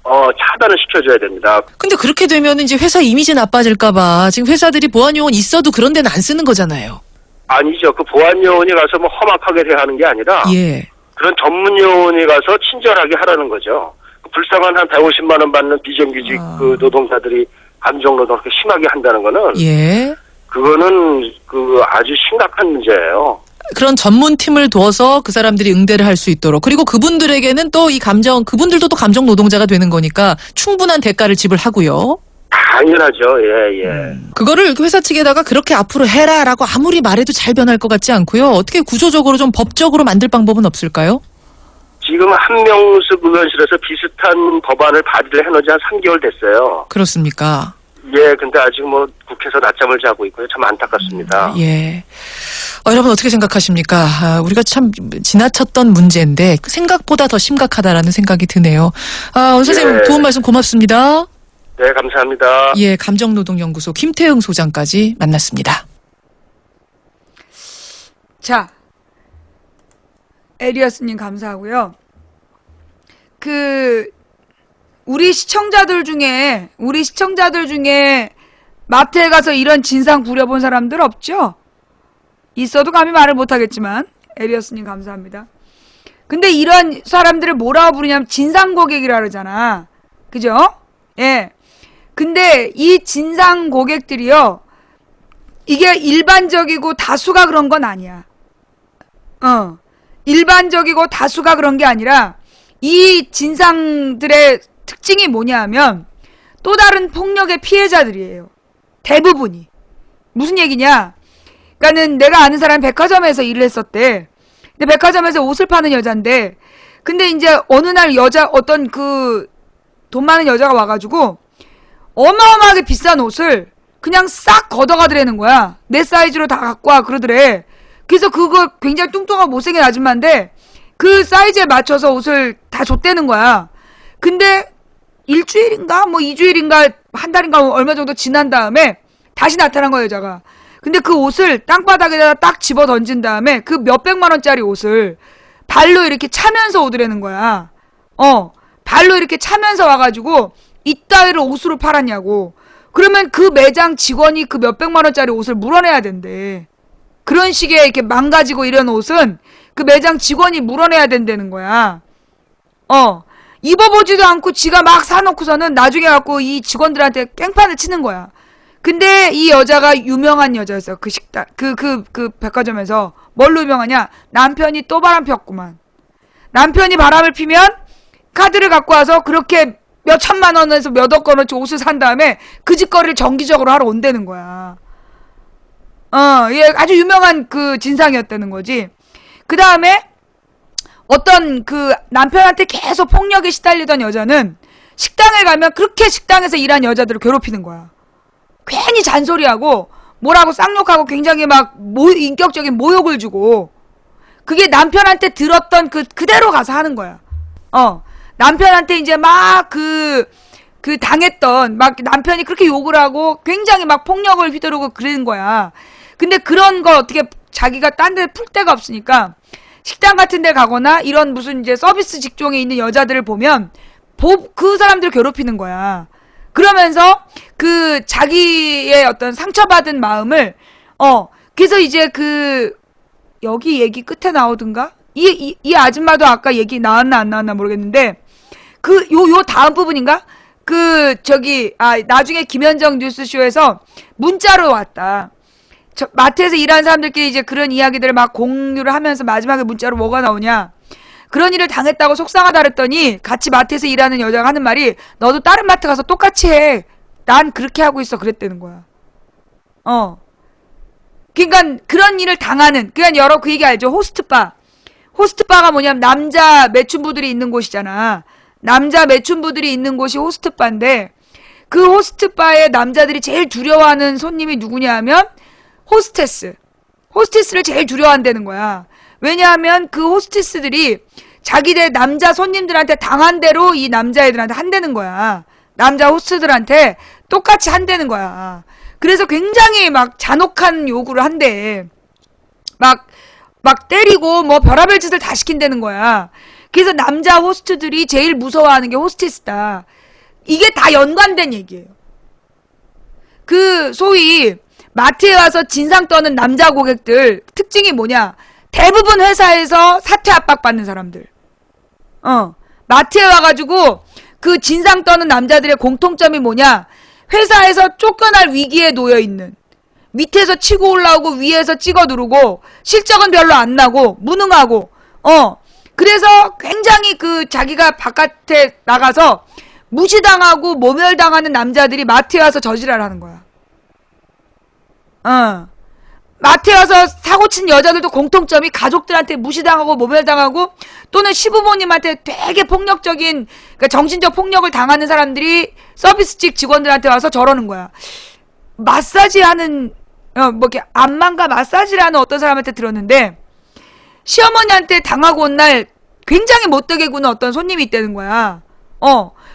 차단을 시켜줘야 됩니다. 근데 그렇게 되면 이제 회사 이미지 나빠질까봐 지금 회사들이 보안 요원 있어도 그런 데는 안 쓰는 거잖아요. 아니죠. 그 보안 요원이 가서 뭐 험악하게 대하는 게 아니라 예. 그런 전문 요원이 가서 친절하게 하라는 거죠. 그 불쌍한 한 150만 원 받는 비정규직 그 노동자들이 감정노동을 그렇게 심하게 한다는 거는 예. 그거는 그 아주 심각한 문제예요. 그런 전문팀을 둬서 그 사람들이 응대를 할 수 있도록 그리고 그분들에게는 또 그분들도 또 감정 노동자가 되는 거니까 충분한 대가를 지불하고요. 당연하죠. 예. 그거를 회사 측에다가 그렇게 앞으로 해라라고 아무리 말해도 잘 변할 것 같지 않고요. 어떻게 구조적으로 좀 법적으로 만들 방법은 없을까요? 지금 한명숙 의원실에서 비슷한 법안을 발의를 해놓은 지 한 3개월 됐어요. 그렇습니까? 예, 근데 아직 뭐 국회에서 낮잠을 자고 있고요. 참 안타깝습니다. 예. 여러분 어떻게 생각하십니까? 우리가 참 지나쳤던 문제인데 생각보다 더 심각하다라는 생각이 드네요. 오늘 선생님 예. 도움 말씀 고맙습니다. 네, 감사합니다. 예, 감정노동연구소 김태흥 소장까지 만났습니다. 자, 에리어스님 감사하고요. 우리 시청자들 중에 마트에 가서 이런 진상 부려본 사람들 없죠? 있어도 감히 말을 못하겠지만 에리어스님 감사합니다. 근데 이런 사람들을 뭐라고 부르냐면 진상 고객이라 그러잖아. 그죠? 예. 근데 이 진상 고객들이요, 이게 일반적이고 다수가 그런 건 아니야. 일반적이고 다수가 그런 게 아니라 이 진상들의 특징이 뭐냐 하면 또 다른 폭력의 피해자들이에요. 대부분이. 무슨 얘기냐? 그러니까는 내가 아는 사람이 백화점에서 일을 했었대. 근데 백화점에서 옷을 파는 여잔데, 근데 이제 어느 날 어떤 돈 많은 여자가 와가지고 어마어마하게 비싼 옷을 그냥 싹 걷어가더라는 거야. 내 사이즈로 다 갖고 와 그러더래. 그래서 그거 굉장히 뚱뚱하고 못생긴 아줌마인데 그 사이즈에 맞춰서 옷을 다 줬다는 거야. 근데 일주일인가 뭐 2주일인가 한 달인가 얼마 정도 지난 다음에 다시 나타난 거야, 여자가. 근데 그 옷을 땅바닥에다 딱 집어 던진 다음에 그 몇백만 원짜리 옷을 발로 이렇게 차면서 오더라는 거야. 발로 이렇게 차면서 와가지고 이따위를 옷으로 팔았냐고. 그러면 그 매장 직원이 그 몇백만 원짜리 옷을 물어내야 된대. 그런 식의 이렇게 망가지고 이런 옷은 그 매장 직원이 물어내야 된다는 거야. 입어보지도 않고 지가 막 사놓고서는 나중에 갖고 이 직원들한테 깽판을 치는 거야. 근데 이 여자가 유명한 여자였어. 그 식당, 그 백화점에서. 뭘로 유명하냐? 남편이 또 바람 폈구만. 남편이 바람을 피면 카드를 갖고 와서 그렇게 몇 천만 원에서 몇억 원어치 옷을 산 다음에 그 짓거리를 정기적으로 하러 온다는 거야. 얘 아주 유명한 그 진상이었다는 거지. 그 다음에 어떤 그 남편한테 계속 폭력에 시달리던 여자는 식당에 가면 그렇게 식당에서 일한 여자들을 괴롭히는 거야. 괜히 잔소리하고 뭐라고 쌍욕하고 굉장히 막 인격적인 모욕을 주고 그게 남편한테 들었던 그대로 가서 하는 거야. 남편한테 이제 막 당했던 막 남편이 그렇게 욕을 하고 굉장히 막 폭력을 휘두르고 그러는 거야. 근데 그런 거 어떻게 자기가 딴 데 풀 데가 없으니까 식당 같은 데 가거나 이런 무슨 이제 서비스 직종에 있는 여자들을 보면 그 사람들을 괴롭히는 거야. 그러면서 그 자기의 어떤 상처받은 마음을 그래서 이제 여기 얘기 끝에 나오든가 이 아줌마도 아까 얘기 나왔나 안 나왔나 모르겠는데 요 다음 부분인가? 나중에 김현정 뉴스쇼에서 문자로 왔다. 마트에서 일하는 사람들끼리 이제 그런 이야기들을 막 공유를 하면서 마지막에 문자로 뭐가 나오냐. 그런 일을 당했다고 속상하다 그랬더니 같이 마트에서 일하는 여자가 하는 말이 너도 다른 마트 가서 똑같이 해. 난 그렇게 하고 있어. 그랬다는 거야. 그러니까 그런 일을 당하는 그러니까 그 얘기 알죠? 호스트바. 호스트바가 뭐냐면 남자 매춘부들이 있는 곳이잖아. 남자 매춘부들이 있는 곳이 호스트바인데 그 호스트바에 남자들이 제일 두려워하는 손님이 누구냐 하면 호스테스. 호스테스를 제일 두려워한다는 거야. 왜냐하면 그 호스테스들이 자기네 남자 손님들한테 당한 대로 이 남자애들한테 한다는 거야. 남자 호스트들한테 똑같이 한다는 거야. 그래서 굉장히 막 잔혹한 요구를 한대. 막 때리고 뭐 별의별 짓을 다 시킨다는 거야. 그래서 남자 호스트들이 제일 무서워하는 게 호스테스다. 이게 다 연관된 얘기예요. 소위 마트에 와서 진상 떠는 남자 고객들 특징이 뭐냐? 대부분 회사에서 사퇴 압박 받는 사람들. 마트에 와가지고 그 진상 떠는 남자들의 공통점이 뭐냐? 회사에서 쫓겨날 위기에 놓여 있는. 밑에서 치고 올라오고 위에서 찍어 누르고 실적은 별로 안 나고 무능하고 그래서 굉장히 자기가 바깥에 나가서 무시당하고 모멸당하는 남자들이 마트에 와서 저지랄 하는 거야. 마트에 와서 사고친 여자들도 공통점이 가족들한테 무시당하고 모멸당하고 또는 시부모님한테 되게 폭력적인 그러니까 정신적 폭력을 당하는 사람들이 서비스직 직원들한테 와서 저러는 거야. 마사지 하는 이렇게 안마과 마사지를 하는 어떤 사람한테 들었는데 시어머니한테 당하고 온 날 굉장히 못되게 구는 어떤 손님이 있다는 거야.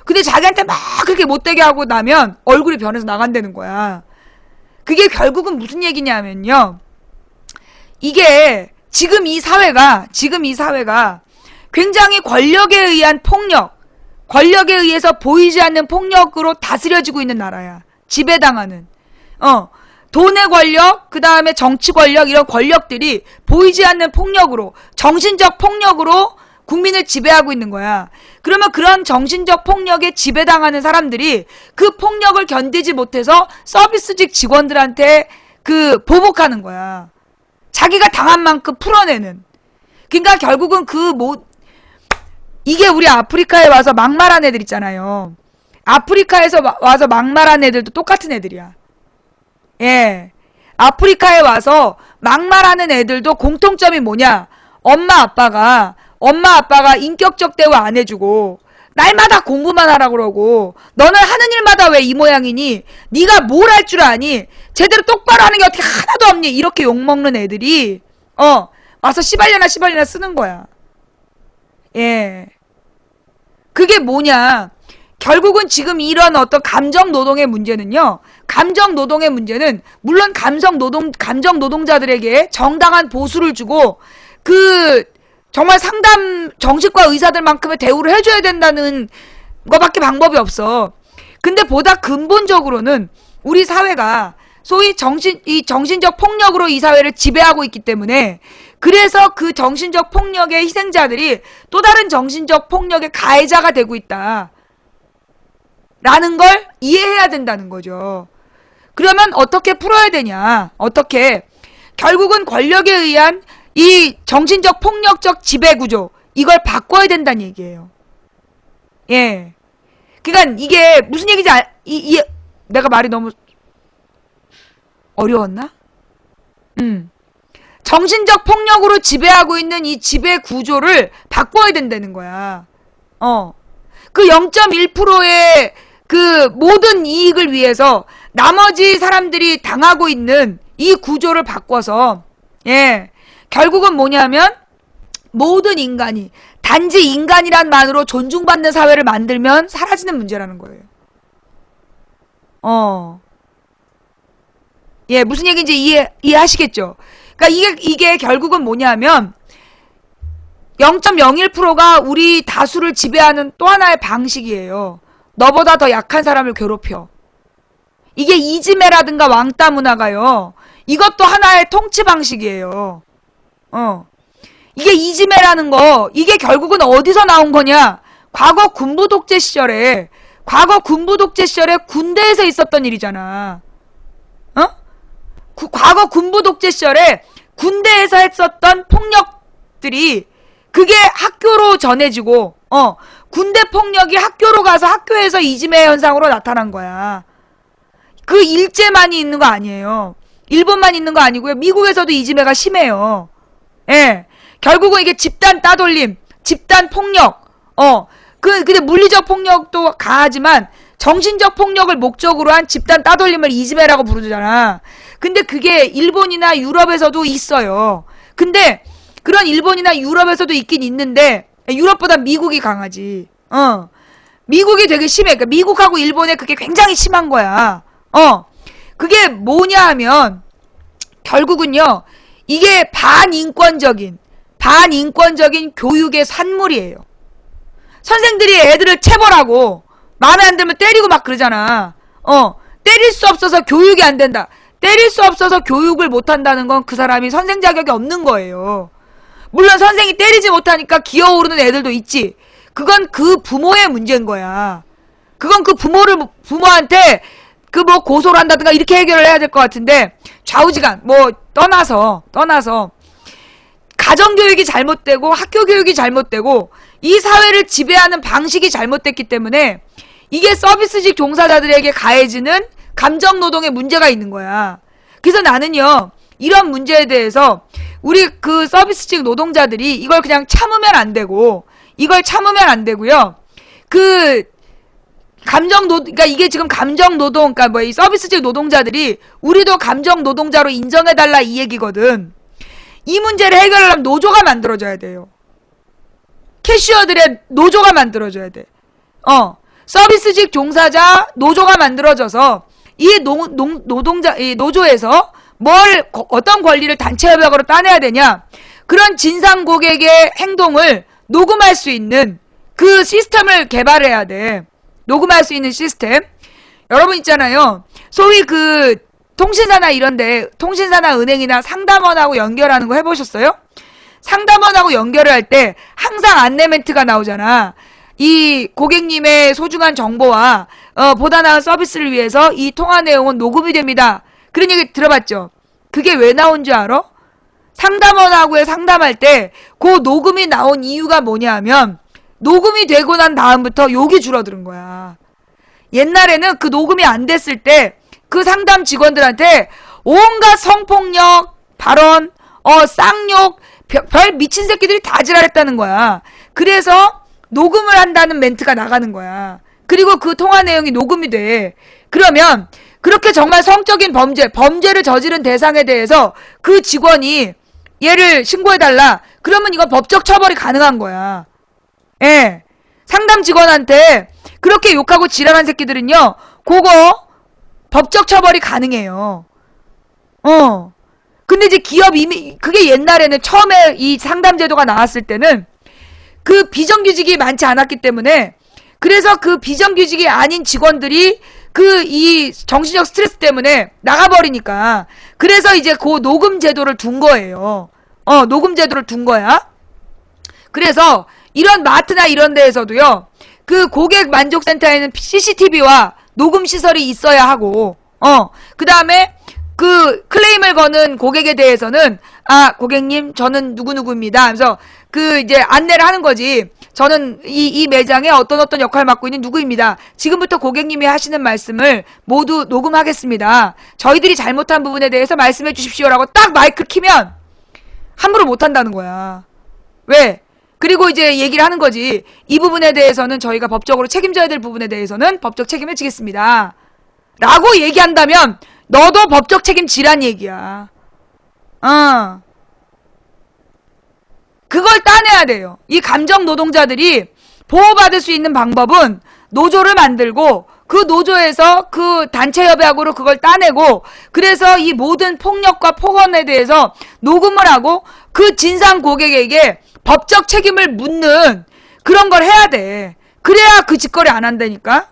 근데 자기한테 막 그렇게 못되게 하고 나면 얼굴이 변해서 나간다는 거야. 그게 결국은 무슨 얘기냐면요. 이게 지금 이 사회가 굉장히 권력에 의한 폭력, 권력에 의해서 보이지 않는 폭력으로 다스려지고 있는 나라야. 지배당하는. 돈의 권력, 그 다음에 정치 권력, 이런 권력들이 보이지 않는 폭력으로, 정신적 폭력으로 국민을 지배하고 있는 거야. 그러면 그런 정신적 폭력에 지배당하는 사람들이 그 폭력을 견디지 못해서 서비스직 직원들한테 보복하는 거야. 자기가 당한 만큼 풀어내는. 그러니까 결국은 이게 우리 아프리카에 와서 막말한 애들 있잖아요. 아프리카에서 와서 막말한 애들도 똑같은 애들이야. 예. 아프리카에 와서 막말하는 애들도 공통점이 뭐냐? 엄마 아빠가 인격적 대화 안 해주고 날마다 공부만 하라 그러고 너는 하는 일마다 왜 이 모양이니? 네가 뭘 할 줄 아니? 제대로 똑바로 하는 게 어떻게 하나도 없니? 이렇게 욕먹는 애들이 와서 씨발려나 쓰는 거야. 예. 그게 뭐냐? 결국은 지금 이런 어떤 감정 노동의 문제는요. 감정 노동의 문제는 물론 감정 노동자들에게 정당한 보수를 주고 정말 상담 정신과 의사들만큼의 대우를 해줘야 된다는 거밖에 방법이 없어. 근데 보다 근본적으로는 우리 사회가 소위 정신적 폭력으로 이 사회를 지배하고 있기 때문에 그래서 그 정신적 폭력의 희생자들이 또 다른 정신적 폭력의 가해자가 되고 있다. 라는 걸 이해해야 된다는 거죠. 그러면 어떻게 풀어야 되냐? 어떻게? 결국은 권력에 의한 이 정신적 폭력적 지배구조 이걸 바꿔야 된다는 얘기예요. 예. 그러니까 이게 무슨 얘기인지 내가 말이 너무 어려웠나? 정신적 폭력으로 지배하고 있는 이 지배 구조를 바꿔야 된다는 거야. 그 0.1%의 그 모든 이익을 위해서 나머지 사람들이 당하고 있는 이 구조를 바꿔서 결국은 뭐냐면 모든 인간이 단지 인간이란 말로 존중받는 사회를 만들면 사라지는 문제라는 거예요. 무슨 얘기인지 이해하시겠죠? 그러니까 이게 결국은 뭐냐면 0.01%가 우리 다수를 지배하는 또 하나의 방식이에요. 너보다 더 약한 사람을 괴롭혀. 이게 이지메라든가 왕따 문화가요. 이것도 하나의 통치 방식이에요. 이게 이지메라는 거, 이게 결국은 어디서 나온 거냐? 과거 군부 독재 시절에 군대에서 있었던 일이잖아. 과거 군부 독재 시절에 군대에서 했었던 폭력들이 그게 학교로 전해지고, 군대 폭력이 학교로 가서 학교에서 이지메 현상으로 나타난 거야. 그 일제만이 있는 거 아니에요. 일본만 있는 거 아니고요. 미국에서도 이지메가 심해요. 예. 결국은 이게 집단 따돌림, 집단 폭력, 근데 물리적 폭력도 강하지만 정신적 폭력을 목적으로 한 집단 따돌림을 이지메라고 부르잖아. 근데 그게 일본이나 유럽에서도 있어요. 근데 그런 일본이나 유럽에서도 있긴 있는데 유럽보다 미국이 강하지. 미국이 되게 심해. 그러니까 미국하고 일본에 그게 굉장히 심한 거야. 그게 뭐냐 하면 결국은요. 이게 반인권적인 교육의 산물이에요. 선생들이 애들을 체벌하고 마음에 안 들면 때리고 막 그러잖아. 때릴 수 없어서 교육이 안 된다. 때릴 수 없어서 교육을 못 한다는 건 그 사람이 선생 자격이 없는 거예요. 물론 선생이 때리지 못하니까 기어오르는 애들도 있지. 그건 그 부모의 문제인 거야. 그건 그 부모한테 고소를 한다든가 이렇게 해결을 해야 될 것 같은데 좌우지간 떠나서 가정교육이 잘못되고 학교교육이 잘못되고 이 사회를 지배하는 방식이 잘못됐기 때문에 이게 서비스직 종사자들에게 가해지는 감정노동의 문제가 있는 거야. 그래서 나는요 이런 문제에 대해서 우리 그 서비스직 노동자들이 이걸 그냥 참으면 안 되고요. 그러니까 이게 지금 감정노동, 그러니까 이 서비스직 노동자들이 우리도 감정노동자로 인정해달라 이 얘기거든. 이 문제를 해결하려면 노조가 만들어져야 돼요. 캐시어들의 노조가 만들어져야 돼. 서비스직 종사자 노조가 만들어져서 이 노조에서 어떤 권리를 단체 협약으로 따내야 되냐. 그런 진상 고객의 행동을 녹음할 수 있는 그 시스템을 개발해야 돼. 녹음할 수 있는 시스템. 여러분 있잖아요. 소위 통신사나 이런데, 통신사나 은행이나 상담원하고 연결하는 거 해보셨어요? 상담원하고 연결을 할 때 항상 안내 멘트가 나오잖아. 이 고객님의 소중한 정보와 보다 나은 서비스를 위해서 이 통화 내용은 녹음이 됩니다. 그런 얘기 들어봤죠? 그게 왜 나온 줄 알아? 상담원하고의 상담할 때 그 녹음이 나온 이유가 뭐냐면 녹음이 되고 난 다음부터 욕이 줄어드는 거야. 옛날에는 그 녹음이 안 됐을 때 그 상담 직원들한테 온갖 성폭력 발언, 쌍욕, 별 미친 새끼들이 다 지랄했다는 거야. 그래서 녹음을 한다는 멘트가 나가는 거야. 그리고 그 통화 내용이 녹음이 돼. 그러면 그렇게 정말 성적인 범죄를 저지른 대상에 대해서 그 직원이 얘를 신고해달라. 그러면 이건 법적 처벌이 가능한 거야. 예. 상담 직원한테 그렇게 욕하고 지랄한 새끼들은요, 그거 법적 처벌이 가능해요. 근데 이제 기업 이미, 그게 옛날에는 처음에 이 상담 제도가 나왔을 때는 그 비정규직이 많지 않았기 때문에 그래서 그 비정규직이 아닌 직원들이 이 정신적 스트레스 때문에 나가버리니까 그래서 이제 그 녹음 제도를 둔 거예요. 녹음 제도를 둔 거야. 그래서 이런 마트나 이런 데에서도요, 그 고객 만족센터에는 CCTV와 녹음 시설이 있어야 하고, 그 다음에 그 클레임을 거는 고객에 대해서는, 고객님, 저는 누구누구입니다. 그래서 그 이제 안내를 하는 거지. 저는 이 매장에 어떤 역할을 맡고 있는 누구입니다. 지금부터 고객님이 하시는 말씀을 모두 녹음하겠습니다. 저희들이 잘못한 부분에 대해서 말씀해 주십시오라고 딱 마이크를 키면 함부로 못 한다는 거야. 왜? 그리고 이제 얘기를 하는 거지. 이 부분에 대해서는 저희가 법적으로 책임져야 될 부분에 대해서는 법적 책임을 지겠습니다. 라고 얘기한다면 너도 법적 책임 지란 얘기야. 그걸 따내야 돼요. 이 감정 노동자들이 보호받을 수 있는 방법은 노조를 만들고 그 노조에서 그 단체 협약으로 그걸 따내고 그래서 이 모든 폭력과 폭언에 대해서 녹음을 하고 그 진상 고객에게 법적 책임을 묻는 그런 걸 해야 돼. 그래야 그 짓거리 안 한다니까.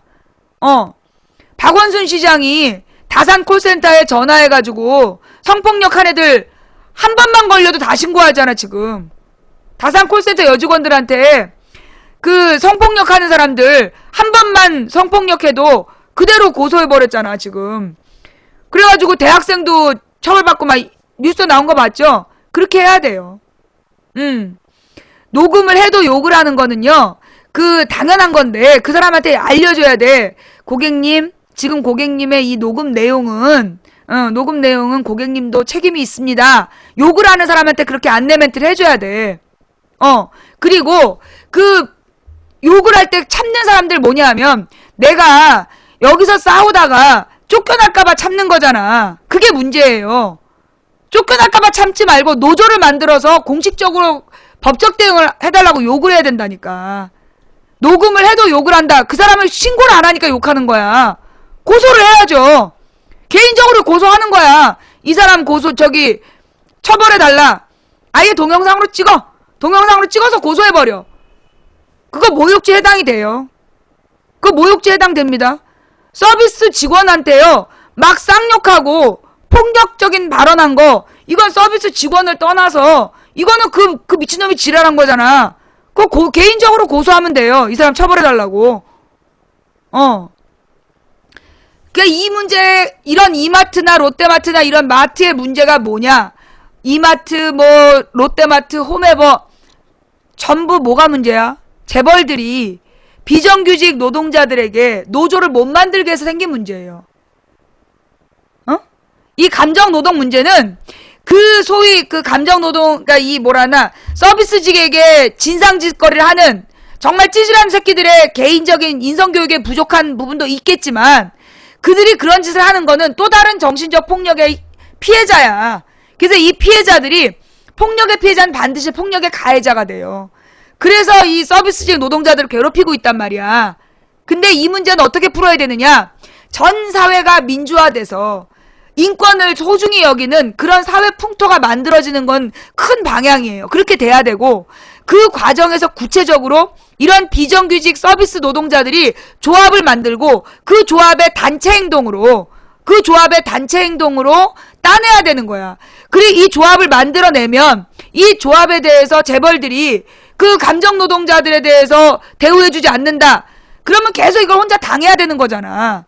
박원순 시장이 다산 콜센터에 전화해가지고 성폭력한 애들 한 번만 걸려도 다 신고하잖아 지금. 다산 콜센터 여직원들한테 그 성폭력하는 사람들 한 번만 성폭력해도 그대로 고소해버렸잖아 지금. 그래가지고 대학생도 처벌받고 막 뉴스 나온 거 맞죠? 그렇게 해야 돼요. 녹음을 해도 욕을 하는 거는요, 그 당연한 건데 그 사람한테 알려줘야 돼. 고객님, 지금 고객님의 이 녹음 내용은 고객님도 책임이 있습니다. 욕을 하는 사람한테 그렇게 안내 멘트를 해줘야 돼. 그리고 그 욕을 할 때 참는 사람들 뭐냐 하면 내가 여기서 싸우다가 쫓겨날까봐 참는 거잖아. 그게 문제예요. 쫓겨날까봐 참지 말고 노조를 만들어서 공식적으로 법적 대응을 해달라고 욕을 해야 된다니까. 녹음을 해도 욕을 한다. 그 사람을 신고를 안 하니까 욕하는 거야. 고소를 해야죠. 개인적으로 고소하는 거야. 이 사람 처벌해달라. 아예 동영상으로 찍어서 고소해버려. 그거 모욕죄 해당이 돼요. 그거 모욕죄 해당됩니다. 서비스 직원한테요, 막 쌍욕하고 폭력적인 발언한 거, 이건 서비스 직원을 떠나서 이거는 그 미친놈이 지랄한 거잖아. 그거 개인적으로 고소하면 돼요. 이 사람 처벌해달라고. 그러니까 이 문제, 이런 이마트나 롯데마트나 이런 마트의 문제가 뭐냐? 이마트, 롯데마트, 홈에버 전부 뭐가 문제야? 재벌들이 비정규직 노동자들에게 노조를 못 만들게 해서 생긴 문제예요. 이 감정노동 문제는 그 소위 그 감정노동, 그러니까 서비스직에게 진상짓거리를 하는 정말 찌질한 새끼들의 개인적인 인성교육에 부족한 부분도 있겠지만 그들이 그런 짓을 하는 거는 또 다른 정신적 폭력의 피해자야. 그래서 이 피해자들이 폭력의 피해자는 반드시 폭력의 가해자가 돼요. 그래서 이 서비스직 노동자들을 괴롭히고 있단 말이야. 근데 이 문제는 어떻게 풀어야 되느냐? 전 사회가 민주화돼서 인권을 소중히 여기는 그런 사회 풍토가 만들어지는 건 큰 방향이에요. 그렇게 돼야 되고 그 과정에서 구체적으로 이런 비정규직 서비스 노동자들이 조합을 만들고 그 조합의 단체 행동으로 따내야 되는 거야. 그리고 이 조합을 만들어내면 이 조합에 대해서 재벌들이 그 감정 노동자들에 대해서 대우해주지 않는다. 그러면 계속 이걸 혼자 당해야 되는 거잖아.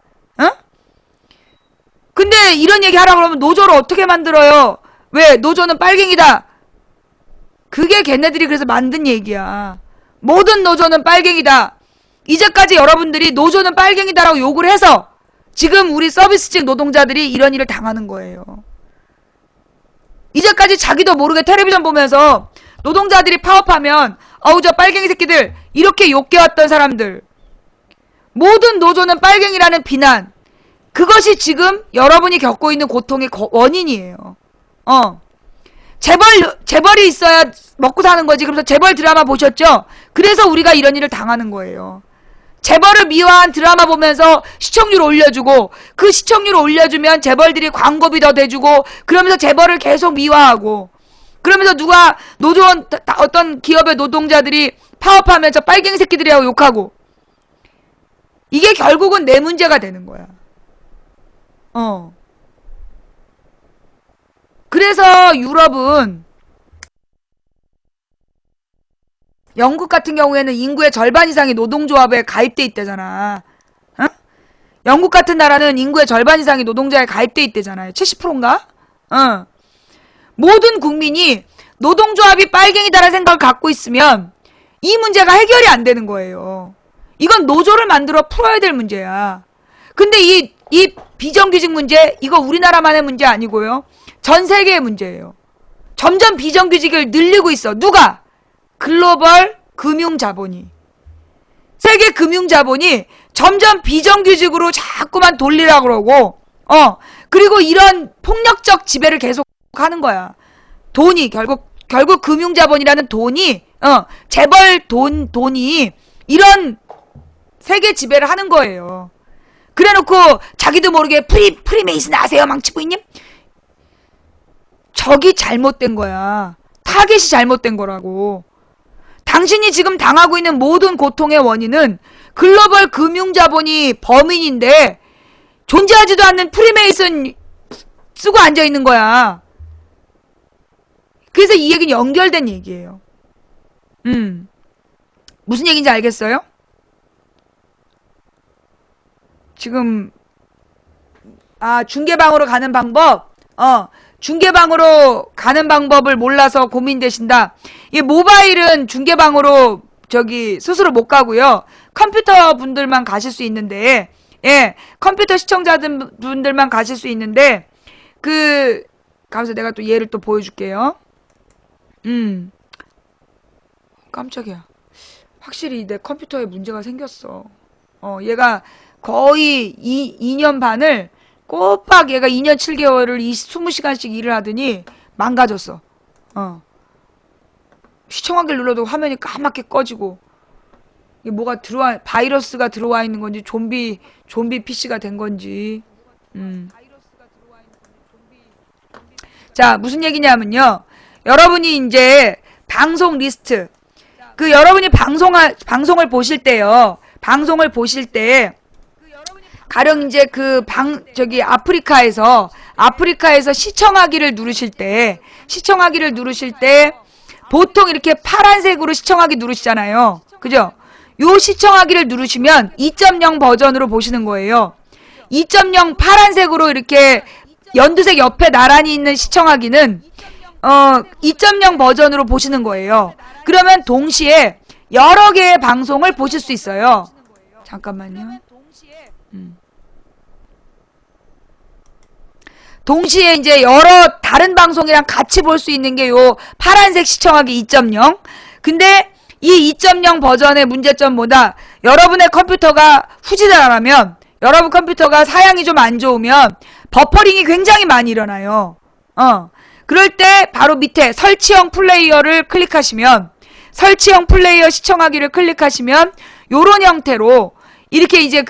근데 이런 얘기 하라고 그러면 노조를 어떻게 만들어요? 왜? 노조는 빨갱이다. 그게 걔네들이 그래서 만든 얘기야. 모든 노조는 빨갱이다. 이제까지 여러분들이 노조는 빨갱이다라고 욕을 해서 지금 우리 서비스직 노동자들이 이런 일을 당하는 거예요. 이제까지 자기도 모르게 텔레비전 보면서 노동자들이 파업하면 어우 저 빨갱이 새끼들 이렇게 욕해왔던 사람들, 모든 노조는 빨갱이라는 비난, 그것이 지금 여러분이 겪고 있는 고통의 원인이에요. 재벌이 있어야 먹고 사는 거지. 그래서 재벌 드라마 보셨죠? 그래서 우리가 이런 일을 당하는 거예요. 재벌을 미화한 드라마 보면서 시청률 올려주고, 그 시청률 올려주면 재벌들이 광고비 더 대주고, 그러면서 재벌을 계속 미화하고, 그러면서 누가 노조원 어떤 기업의 노동자들이 파업하면 저 빨갱이 새끼들이라고 욕하고, 이게 결국은 내 문제가 되는 거야. 그래서 유럽은, 영국 같은 경우에는 인구의 절반 이상이 노동조합에 가입돼 있대잖아. 어? 영국 같은 나라는 인구의 절반 이상이 노동조합에 가입돼 있대잖아요. 70%인가? 모든 국민이 노동조합이 빨갱이다라는 생각을 갖고 있으면 이 문제가 해결이 안 되는 거예요. 이건 노조를 만들어 풀어야 될 문제야. 근데 이 비정규직 문제, 이거 우리나라만의 문제 아니고요. 전 세계의 문제예요. 점점 비정규직을 늘리고 있어. 누가? 글로벌 금융자본이. 세계 금융자본이 점점 비정규직으로 자꾸만 돌리라고 그러고, 그리고 이런 폭력적 지배를 계속 하는 거야. 돈이, 결국 금융자본이라는 돈이, 재벌 돈이 이런 세계 지배를 하는 거예요. 그래 놓고 자기도 모르게 프리메이슨 아세요, 망치부인님? 저기 잘못된 거야. 타겟이 잘못된 거라고. 당신이 지금 당하고 있는 모든 고통의 원인은 글로벌 금융자본이 범인인데 존재하지도 않는 프리메이슨 쓰고 앉아있는 거야. 그래서 이 얘기는 연결된 얘기예요. 무슨 얘기인지 알겠어요? 지금 중계방으로 가는 방법, 중계방으로 가는 방법을 몰라서 고민되신다. 이 모바일은 중계방으로 스스로 못 가고요. 컴퓨터 분들만 가실 수 있는데, 컴퓨터 시청자분들만 가실 수 있는데, 가면서 내가 또 얘를 또 보여줄게요. 깜짝이야. 확실히 내 컴퓨터에 문제가 생겼어. 얘가 거의 2년 반을 꼬박 얘가 2년 7개월을 20시간씩 일을 하더니 망가졌어. 시청하기를 눌러도 화면이 까맣게 꺼지고, 이게 뭐가 바이러스가 들어와 있는 건지 좀비 PC가 된 건지. 자, 무슨 얘기냐면요. 여러분이 이제 방송 리스트, 여러분이 방송을 보실 때요. 방송을 보실 때 가령 이제 아프리카에서 시청하기를 누르실 때 보통 이렇게 파란색으로 시청하기 누르시잖아요. 그죠? 요 시청하기를 누르시면 2.0 버전으로 보시는 거예요. 2.0 파란색으로 이렇게 연두색 옆에 나란히 있는 시청하기는 2.0 버전으로 보시는 거예요. 그러면 동시에 여러 개의 방송을 보실 수 있어요. 잠깐만요. 동시에 이제 여러 다른 방송이랑 같이 볼 수 있는 게 요 파란색 시청하기 2.0. 근데 이 2.0 버전의 문제점 뭐다? 여러분의 컴퓨터가 후지다라면, 여러분 컴퓨터가 사양이 좀 안 좋으면 버퍼링이 굉장히 많이 일어나요. 그럴 때 바로 밑에 설치형 플레이어를 클릭하시면, 설치형 플레이어 시청하기를 클릭하시면 요런 형태로 이렇게 이제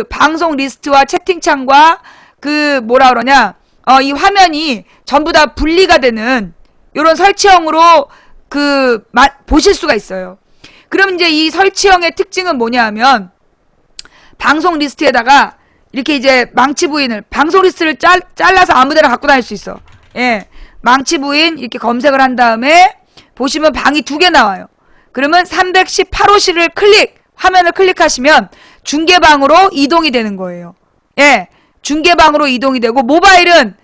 방송 리스트와 채팅창과 이 화면이 전부 다 분리가 되는 요런 설치형으로 보실 수가 있어요. 그럼 이제 이 설치형의 특징은 뭐냐 하면, 방송 리스트에다가 이렇게 이제 망치 부인을, 방송 리스트를 잘라서 아무데나 갖고 다닐 수 있어. 망치 부인 이렇게 검색을 한 다음에 보시면 방이 2개 나와요. 그러면 318호실을 화면을 클릭하시면 중계방으로 이동이 되는 거예요. 중계방으로 이동이 되고, 모바일은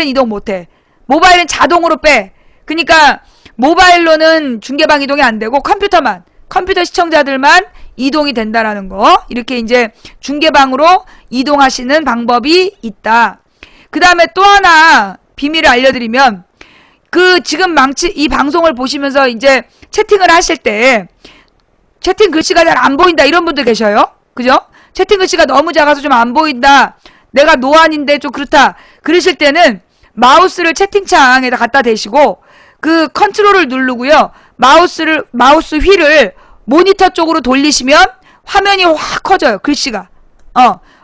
이동 못해. 모바일은 자동으로 빼. 그러니까 모바일로는 중계방 이동이 안 되고 컴퓨터 시청자들만 이동이 된다라는 거. 이렇게 이제 중계방으로 이동하시는 방법이 있다. 그 다음에 또 하나 비밀을 알려드리면, 지금 이 방송을 보시면서 이제 채팅을 하실 때 채팅 글씨가 잘 안 보인다 이런 분들 계셔요. 그죠? 채팅 글씨가 너무 작아서 좀 안 보인다. 내가 노안인데 좀 그렇다. 그러실 때는 마우스를 채팅창에다 갖다 대시고 그 컨트롤을 누르고요. 마우스 휠을 모니터 쪽으로 돌리시면 화면이 확 커져요. 글씨가.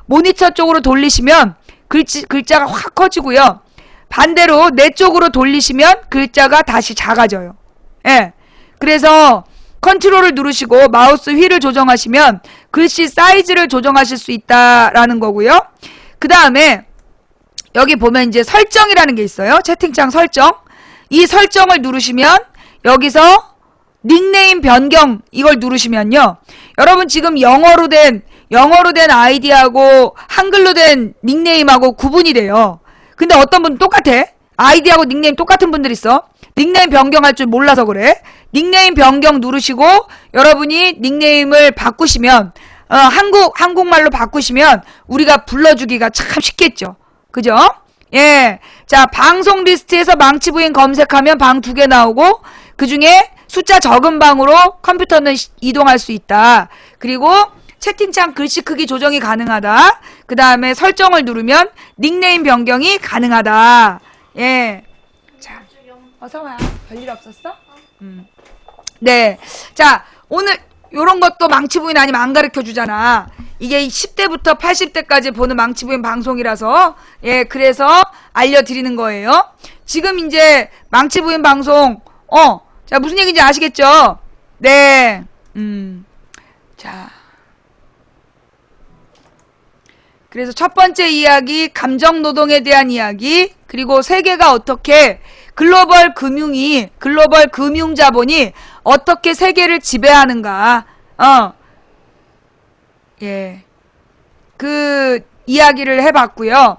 모니터 쪽으로 돌리시면 글자가 확 커지고요. 반대로 내 쪽으로 돌리시면 글자가 다시 작아져요. 예. 그래서 컨트롤을 누르시고 마우스 휠을 조정하시면 글씨 사이즈를 조정하실 수 있다라는 거고요. 그 다음에 여기 보면 이제 설정이라는 게 있어요. 채팅창 설정. 이 설정을 누르시면 여기서 닉네임 변경 이걸 누르시면요. 여러분 지금 영어로 된 아이디하고 한글로 된 닉네임하고 구분이 돼요. 근데 어떤 분은 똑같아. 아이디하고 닉네임 똑같은 분들 있어. 닉네임 변경할 줄 몰라서 그래. 닉네임 변경 누르시고 여러분이 닉네임을 바꾸시면 한국말로 바꾸시면 우리가 불러주기가 참 쉽겠죠. 그죠? 예. 자, 방송 리스트에서 망치부인 검색하면 방 2개 나오고 그 중에 숫자 적은 방으로 컴퓨터는 이동할 수 있다. 그리고 채팅창 글씨 크기 조정이 가능하다. 그 다음에 설정을 누르면 닉네임 변경이 가능하다. 예. 자, 어서와. 별일 없었어? 네. 자, 오늘 요런 것도 망치부인 아니면 안 가르쳐 주잖아. 이게 10대부터 80대까지 보는 망치부인 방송이라서, 예, 그래서 알려드리는 거예요. 지금 이제 망치부인 방송, 자, 무슨 얘기인지 아시겠죠? 네. 자. 그래서 첫 번째 이야기, 감정노동에 대한 이야기, 그리고 세계가 어떻게 글로벌 금융자본이 어떻게 세계를 지배하는가, 예. 그 이야기를 해봤고요.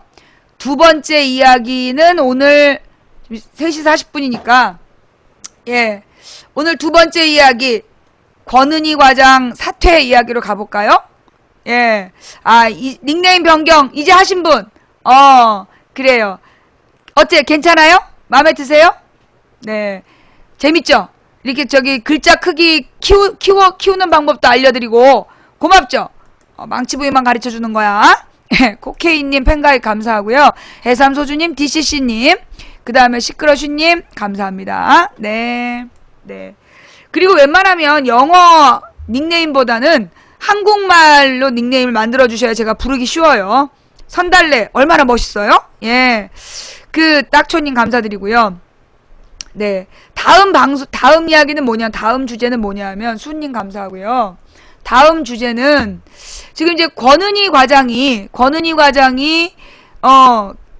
두 번째 이야기는 오늘 3시 40분이니까, 예. 오늘 두 번째 이야기, 권은희 과장 사퇴 이야기로 가볼까요? 예. 닉네임 변경, 이제 하신 분. 그래요. 어째, 괜찮아요? 마음에 드세요? 네. 재밌죠? 이렇게 글자 크기 키우는 방법도 알려드리고, 고맙죠? 망치부위만 가르쳐 주는 거야. 코케이님 팬가입 감사하고요. 해삼소주님, DCC님, 그 다음에 시끄러슈님, 감사합니다. 네. 네. 그리고 웬만하면 영어 닉네임보다는 한국말로 닉네임을 만들어 주셔야 제가 부르기 쉬워요. 선달래 얼마나 멋있어요? 예. 딱초님 감사드리고요. 네. 다음 이야기는 다음 주제는 뭐냐면 수님 감사하고요. 다음 주제는 지금 이제 권은희 과장이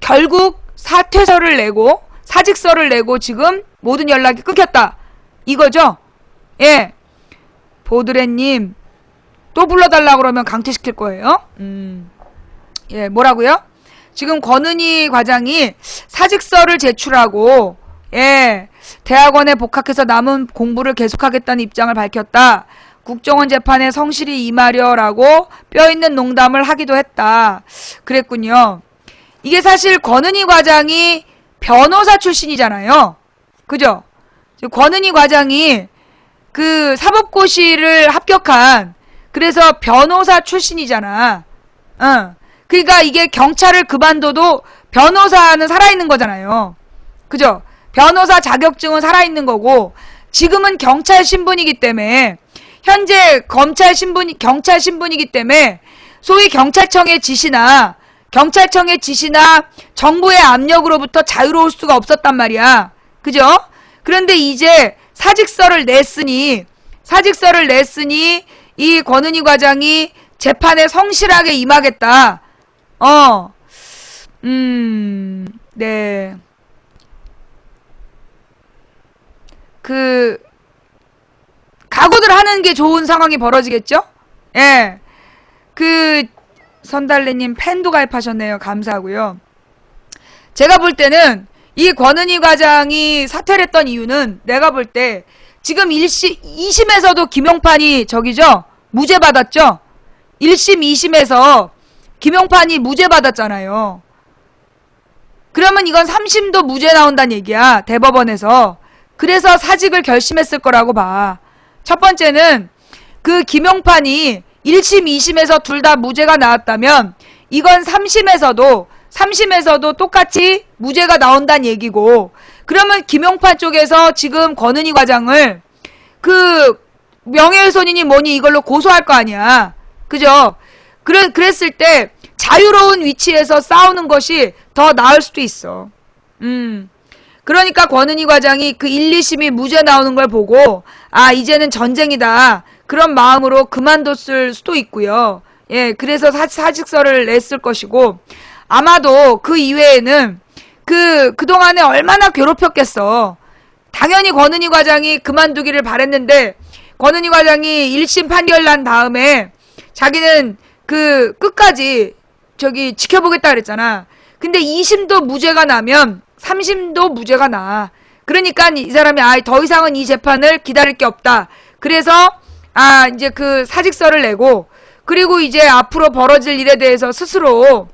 결국 사퇴서를 내고 사직서를 내고 지금 모든 연락이 끊겼다. 이거죠? 예. 보드레님 또 불러달라고 그러면 강퇴시킬 거예요. 예, 뭐라고요? 지금 권은희 과장이 사직서를 제출하고, 예, 대학원에 복학해서 남은 공부를 계속하겠다는 입장을 밝혔다. 국정원 재판에 성실히 임하려라고 뼈있는 농담을 하기도 했다. 그랬군요. 이게 사실 권은희 과장이 변호사 출신이잖아요. 그죠? 권은희 과장이 사법고시를 합격한, 그래서 변호사 출신이잖아. 그러니까 이게 경찰을 그만둬도 변호사는 살아있는 거잖아요. 그죠? 변호사 자격증은 살아있는 거고, 지금은 경찰 신분이기 때문에, 현재 경찰 신분이기 때문에, 소위 경찰청의 지시나 정부의 압력으로부터 자유로울 수가 없었단 말이야. 그죠? 그런데 이제 사직서를 냈으니 이 권은희 과장이 재판에 성실하게 임하겠다. 네. 각오들 하는 게 좋은 상황이 벌어지겠죠? 예. 선달래님 팬도 가입하셨네요. 감사하고요. 제가 볼 때는 이 권은희 과장이 사퇴를 했던 이유는 내가 볼 때 지금 2심에서도 김용판이 저기죠? 무죄 받았죠? 1심, 2심에서 김용판이 무죄 받았잖아요. 그러면 이건 3심도 무죄 나온다는 얘기야. 대법원에서. 그래서 사직을 결심했을 거라고 봐. 첫 번째는 그 김용판이 1심, 2심에서 둘 다 무죄가 나왔다면 이건 3심에서도 똑같이 무죄가 나온다는 얘기고, 그러면 김용판 쪽에서 지금 권은희 과장을 그 명예훼손이니 뭐니 이걸로 고소할 거 아니야. 그죠? 그랬을 때 자유로운 위치에서 싸우는 것이 더 나을 수도 있어. 그러니까 권은희 과장이 그 1, 2심이 무죄 나오는 걸 보고 아 이제는 전쟁이다 그런 마음으로 그만뒀을 수도 있고요. 예, 그래서 사직서를 냈을 것이고, 아마도 그 이외에는 그동안에 얼마나 괴롭혔겠어. 당연히 권은희 과장이 그만두기를 바랬는데 권은희 과장이 1심 판결 난 다음에 자기는 끝까지 저기 지켜보겠다 그랬잖아. 근데 2심도 무죄가 나면 3심도 무죄가 나. 그러니까 이 사람이 더 이상은 이 재판을 기다릴 게 없다. 그래서 이제 그 사직서를 내고, 그리고 이제 앞으로 벌어질 일에 대해서 스스로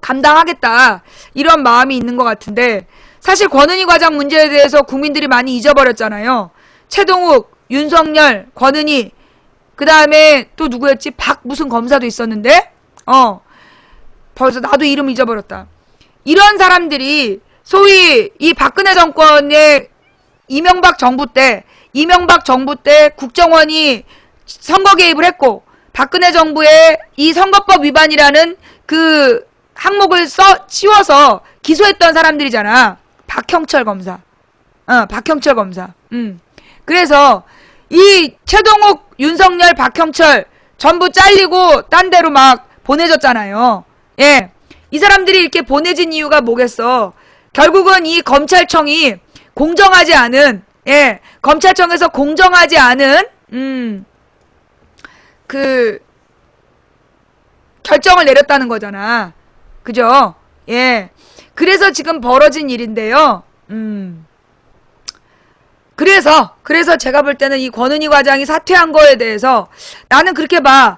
감당하겠다 이런 마음이 있는 것 같은데, 사실 권은희 과장 문제에 대해서 국민들이 많이 잊어버렸잖아요. 최동욱, 윤석열, 권은희, 그 다음에 또 누구였지? 무슨 검사도 있었는데 벌써 나도 이름 잊어버렸다. 이런 사람들이 소위 이 박근혜 정권의 이명박 정부 때 국정원이 선거 개입을 했고 박근혜 정부의 이 선거법 위반이라는 그 항목을 씌워서 기소했던 사람들이잖아. 박형철 검사. 박형철 검사. 그래서 이 최동욱, 윤석열, 박형철 전부 잘리고 딴 데로 막 보내졌잖아요. 예. 이 사람들이 이렇게 보내진 이유가 뭐겠어? 결국은 이 검찰청이 공정하지 않은, 예, 검찰청에서 공정하지 않은 결정을 내렸다는 거잖아. 그죠? 예. 그래서 지금 벌어진 일인데요. 그래서 제가 볼 때는 이 권은희 과장이 사퇴한 거에 대해서 나는 그렇게 봐.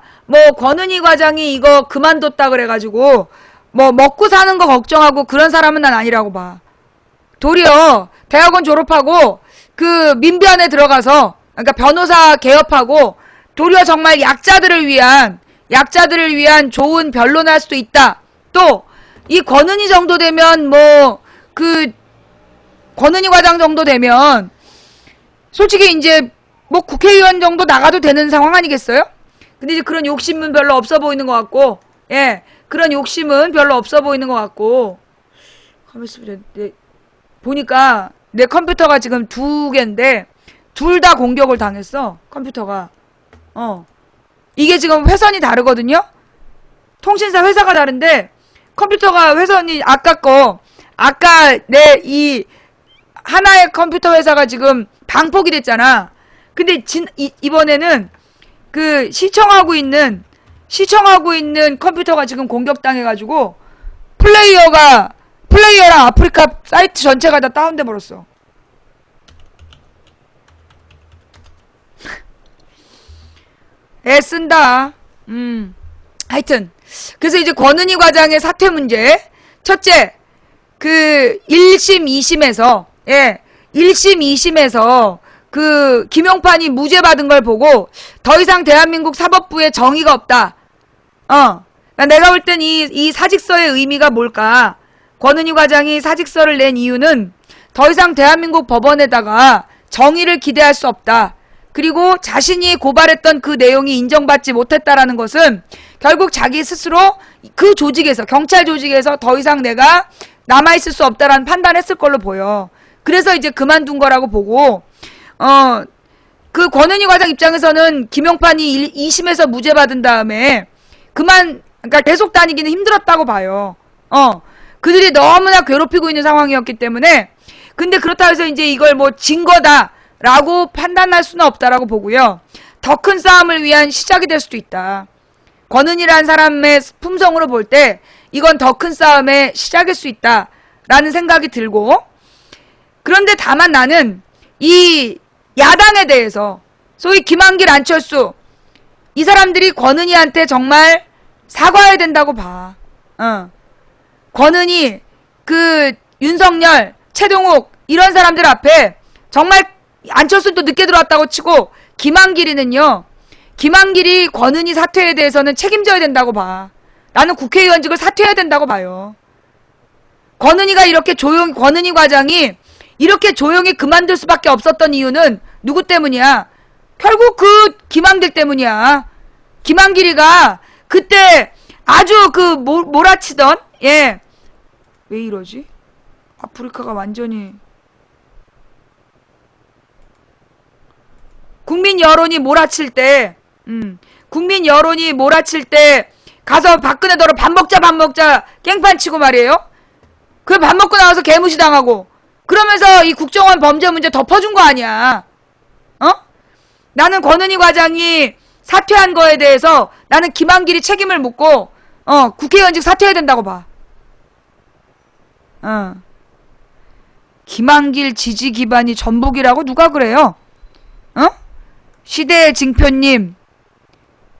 권은희 과장이 이거 그만뒀다 그래가지고 먹고 사는 거 걱정하고 그런 사람은 난 아니라고 봐. 도리어 대학원 졸업하고 그 민변에 들어가서, 그러니까 변호사 개업하고 도리어 정말 약자들을 위한 좋은 변론을 할 수도 있다. 또 이 권은희 정도 되면 권은희 과장 정도 되면 솔직히 이제 국회의원 정도 나가도 되는 상황 아니겠어요? 근데 이제 그런 욕심은 별로 없어 보이는 것 같고, 예, 그런 욕심은 별로 없어 보이는 것 같고, 보니까 내 컴퓨터가 지금 2개인데 둘 다 공격을 당했어. 컴퓨터가. 이게 지금 회선이 다르거든요. 통신사 회사가 다른데 컴퓨터가 회선이 아까 내 이 하나의 컴퓨터 회사가 지금 방폭이 됐잖아. 근데 이번에는 그 시청하고 있는 컴퓨터가 지금 공격당해가지고 플레이어랑 아프리카 사이트 전체가 다 다운돼 버렸어. 애쓴다. 하여튼 그래서 이제 권은희 과장의 사퇴 문제, 첫째 1심 2심에서 1심 2심에서 그 김용판이 무죄 받은 걸 보고 더 이상 대한민국 사법부에 정의가 없다. 내가 볼 땐 이 사직서의 의미가 뭘까? 권은희 과장이 사직서를 낸 이유는 더 이상 대한민국 법원에다가 정의를 기대할 수 없다. 그리고 자신이 고발했던 그 내용이 인정받지 못했다라는 것은 결국 자기 스스로 그 조직에서, 경찰 조직에서 더 이상 내가 남아있을 수 없다라는 판단했을 걸로 보여. 그래서 이제 그만둔 거라고 보고, 그 권은희 과장 입장에서는 김용판이 2심에서 무죄 받은 다음에 그러니까 계속 다니기는 힘들었다고 봐요. 그들이 너무나 괴롭히고 있는 상황이었기 때문에. 근데 그렇다고 해서 이제 이걸 진 거다라고 판단할 수는 없다라고 보고요. 더 큰 싸움을 위한 시작이 될 수도 있다. 권은희라는 사람의 품성으로 볼 때 이건 더 큰 싸움의 시작일 수 있다라는 생각이 들고, 그런데 다만 나는 이 야당에 대해서 소위 김한길, 안철수 이 사람들이 권은희한테 정말 사과해야 된다고 봐. 권은희, 그 윤석열, 최동욱 이런 사람들 앞에 정말 안철수는 또 늦게 들어왔다고 치고 김한길이는요. 김한길이 권은희 사퇴에 대해서는 책임져야 된다고 봐. 나는 국회의원직을 사퇴해야 된다고 봐요. 권은희 과장이 이렇게 조용히 그만둘 수밖에 없었던 이유는 누구 때문이야? 결국 그 김한길 때문이야. 김한길이가 그때 아주 그 몰아치던, 예. 왜 이러지? 아프리카가 완전히 국민 여론이 몰아칠 때 가서 박근혜 너로 밥 먹자 깽판 치고 말이에요. 그 밥 먹고 나와서 개무시당하고 그러면서 이 국정원 범죄 문제 덮어준 거 아니야. 나는 권은희 과장이 사퇴한 거에 대해서 나는 김한길이 책임을 묻고 국회의원직 사퇴해야 된다고 봐. 김한길 지지 기반이 전북이라고 누가 그래요? 시대의 징표님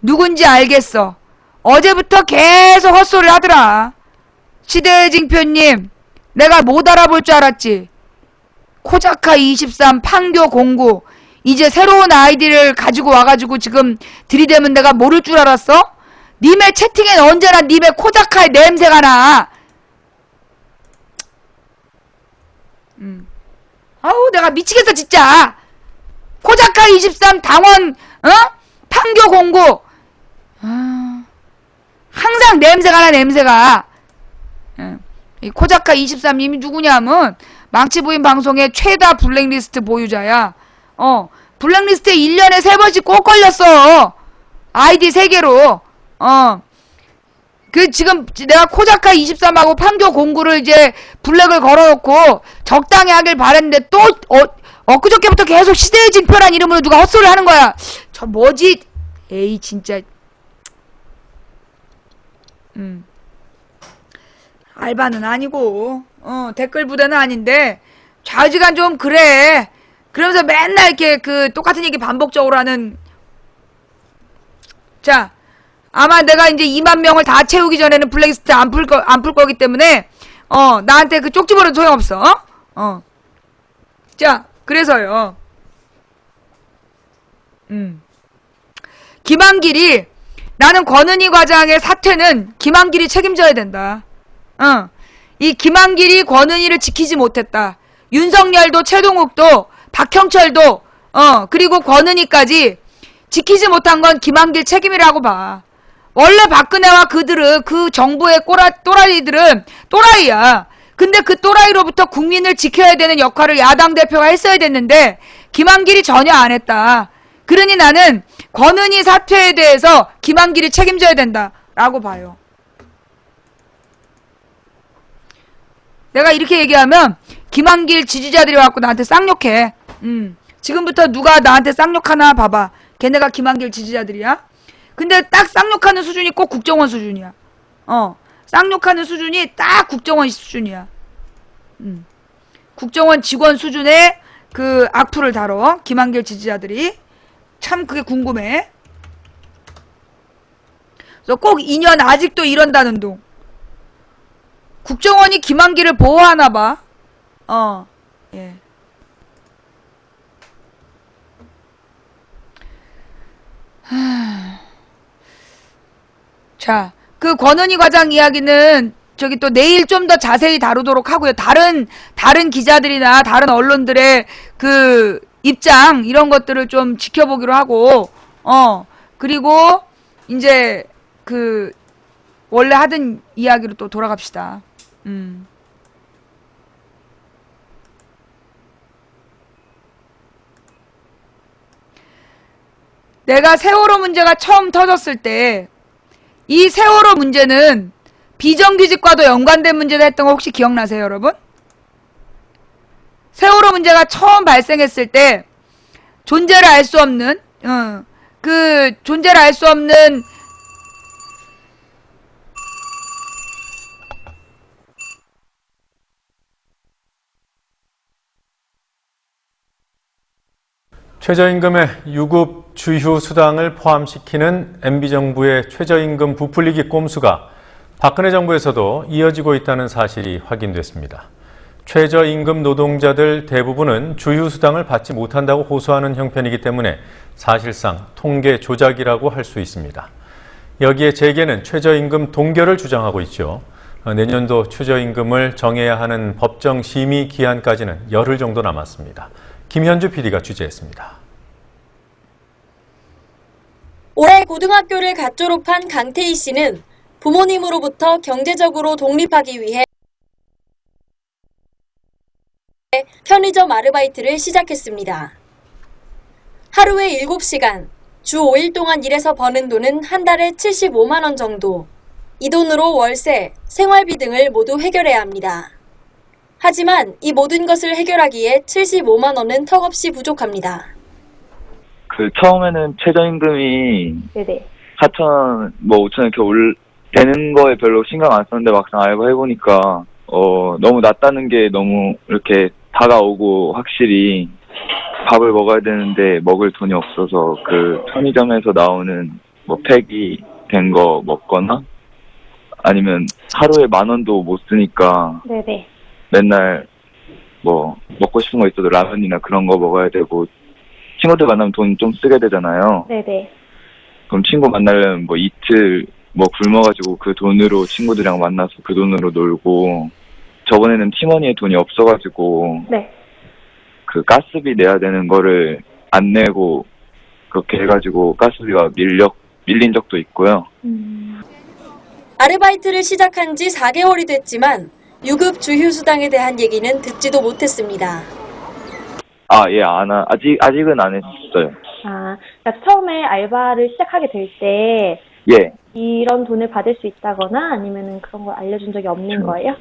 누군지 알겠어. 어제부터 계속 헛소리를 하더라. 시대의 징표님 내가 못 알아볼 줄 알았지. 코자카 23 판교 09 이제 새로운 아이디를 가지고 와가지고 지금 들이대면 내가 모를 줄 알았어? 님의 채팅엔 언제나 님의 코자카의 냄새가 나. 아우 내가 미치겠어 진짜. 코자카 23 당원 판교 09 항상 냄새가 나 냄새가. 이 코자카 23님이 누구냐면 망치부인 방송의 최다 블랙리스트 보유자야. 블랙리스트에 1년에 3번씩 꼭 걸렸어. 아이디 3개로. 그 지금 내가 코자카 23하고 판교 09를 이제 블랙을 걸어놓고 적당히 하길 바랬는데 또 엊그저께부터 계속 시대의 징표란 이름으로 누가 헛소리를 하는 거야. 저 뭐지? 에이 진짜. 알바는 아니고 댓글 부대는 아닌데 좌지간 좀 그래. 그러면서 맨날 이렇게 그 똑같은 얘기 반복적으로 하는. 자, 아마 내가 이제 2만 명을 다 채우기 전에는 블랙리스트 안 풀 거기 때문에 나한테 그 쪽집어도 소용없어. 자, 그래서요. 김한길이 나는 권은희 과장의 사퇴는 김한길이 책임져야 된다. 이 김한길이 권은희를 지키지 못했다. 윤석열도 최동욱도 박형철도 그리고 권은희까지 지키지 못한 건 김한길 책임이라고 봐. 원래 박근혜와 그 정부의 또라이들은 또라이야. 근데 그 또라이로부터 국민을 지켜야 되는 역할을 야당 대표가 했어야 됐는데 김한길이 전혀 안 했다. 그러니 나는 권은희 사퇴에 대해서 김한길이 책임져야 된다라고 봐요. 내가 이렇게 얘기하면 김한길 지지자들이 와갖고 나한테 쌍욕해. 지금부터 누가 나한테 쌍욕하나 봐봐. 걔네가 김한길 지지자들이야? 근데 딱 쌍욕하는 수준이 꼭 국정원 수준이야. 쌍욕하는 수준이 딱 국정원 수준이야. 국정원 직원 수준의 그 악플을 다뤄. 김한길 지지자들이. 참 그게 궁금해. 그래서 꼭 2년 아직도 이런다는 둥. 국정원이 김한길을 보호하나 봐. 예. 자, 그 권은희 과장 이야기는 저기 또 내일 좀 더 자세히 다루도록 하고요. 다른 기자들이나 다른 언론들의 그 입장 이런 것들을 좀 지켜보기로 하고 그리고 이제 그 원래 하던 이야기로 또 돌아갑시다. 내가 세월호 문제가 처음 터졌을 때 이 세월호 문제는 비정규직과도 연관된 문제다 했던 거 혹시 기억나세요, 여러분? 세월호 문제가 처음 발생했을 때 존재를 알 수 없는 최저임금에 유급 주휴 수당을 포함시키는 MB정부의 최저임금 부풀리기 꼼수가 박근혜 정부에서도 이어지고 있다는 사실이 확인됐습니다. 최저임금 노동자들 대부분은 주휴 수당을 받지 못한다고 호소하는 형편이기 때문에 사실상 통계 조작이라고 할 수 있습니다. 여기에 재계는 최저임금 동결을 주장하고 있죠. 내년도 최저임금을 정해야 하는 법정 심의 기한까지는 열흘 정도 남았습니다. 김현주 PD가 취재했습니다. 올해 고등학교를 갓 졸업한 강태희 씨는 부모님으로부터 경제적으로 독립하기 위해 편의점 아르바이트를 시작했습니다. 하루에 7시간, 주 5일 동안 일해서 버는 돈은 한 달에 75만 원 정도. 이 돈으로 월세, 생활비 등을 모두 해결해야 합니다. 하지만 이 모든 것을 해결하기에 75만 원은 턱없이 부족합니다. 처음에는 최저임금이 네네. 4,000, 5,000 이렇게 되는 거에 별로 신경 안 썼는데 막상 알바 해보니까, 너무 낮다는 게 너무 이렇게 다가오고 확실히 밥을 먹어야 되는데 먹을 돈이 없어서 편의점에서 나오는 팩이 된 거 먹거나 아니면 하루에 10,000원도 못 쓰니까 네네. 맨날 먹고 싶은 거 있어도 라면이나 그런 거 먹어야 되고 친구들 만나면 돈 좀 쓰게 되잖아요. 네네. 그럼 친구 만나려면 이틀 굶어가지고 그 돈으로 친구들이랑 만나서 그 돈으로 놀고 저번에는 팀원이의 돈이 없어가지고 네. 가스비 내야 되는 거를 안 내고 그렇게 해가지고 가스비가 밀린 적도 있고요. 아르바이트를 시작한 지 4개월이 됐지만 유급 주휴수당에 대한 얘기는 듣지도 못했습니다. 예, 아직은 안 했어요. 그러니까 처음에 알바를 시작하게 될 때 예. 이런 돈을 받을 수 있다거나 아니면은 그런 걸 알려준 적이 없는 거예요?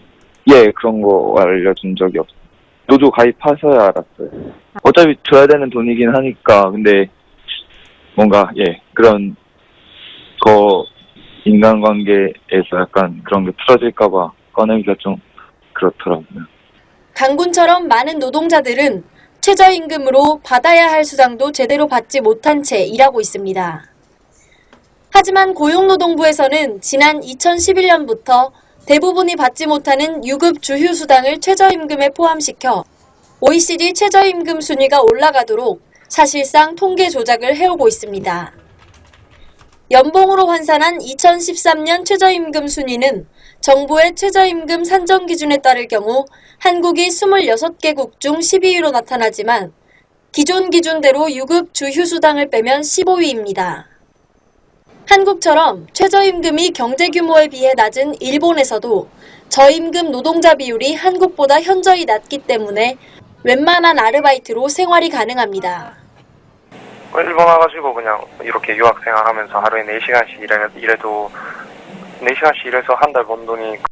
예, 그런 거 알려준 적이 없어요. 노조 가입하셔야 알았어요. 어차피 줘야 되는 돈이긴 하니까, 근데 뭔가, 그런 인간관계에서 약간 그런 게 틀어질까봐 꺼내기가 좀 그렇더라고요. 강군처럼 많은 노동자들은 최저임금으로 받아야 할 수당도 제대로 받지 못한 채 일하고 있습니다. 하지만 고용노동부에서는 지난 2011년부터 대부분이 받지 못하는 유급 주휴수당을 최저임금에 포함시켜 OECD 최저임금 순위가 올라가도록 사실상 통계 조작을 해오고 있습니다. 연봉으로 환산한 2013년 최저임금 순위는 정부의 최저임금 산정 기준에 따를 경우 한국이 26개국 중 12위로 나타나지만 기존 기준대로 유급 주휴수당을 빼면 15위입니다. 한국처럼 최저임금이 경제 규모에 비해 낮은 일본에서도 저임금 노동자 비율이 한국보다 현저히 낮기 때문에 웬만한 아르바이트로 생활이 가능합니다. 일본 와가지고 그냥 이렇게 유학생활 하면서 하루에 4시간씩 일해도 4시간씩 일해서 한 달 번 돈이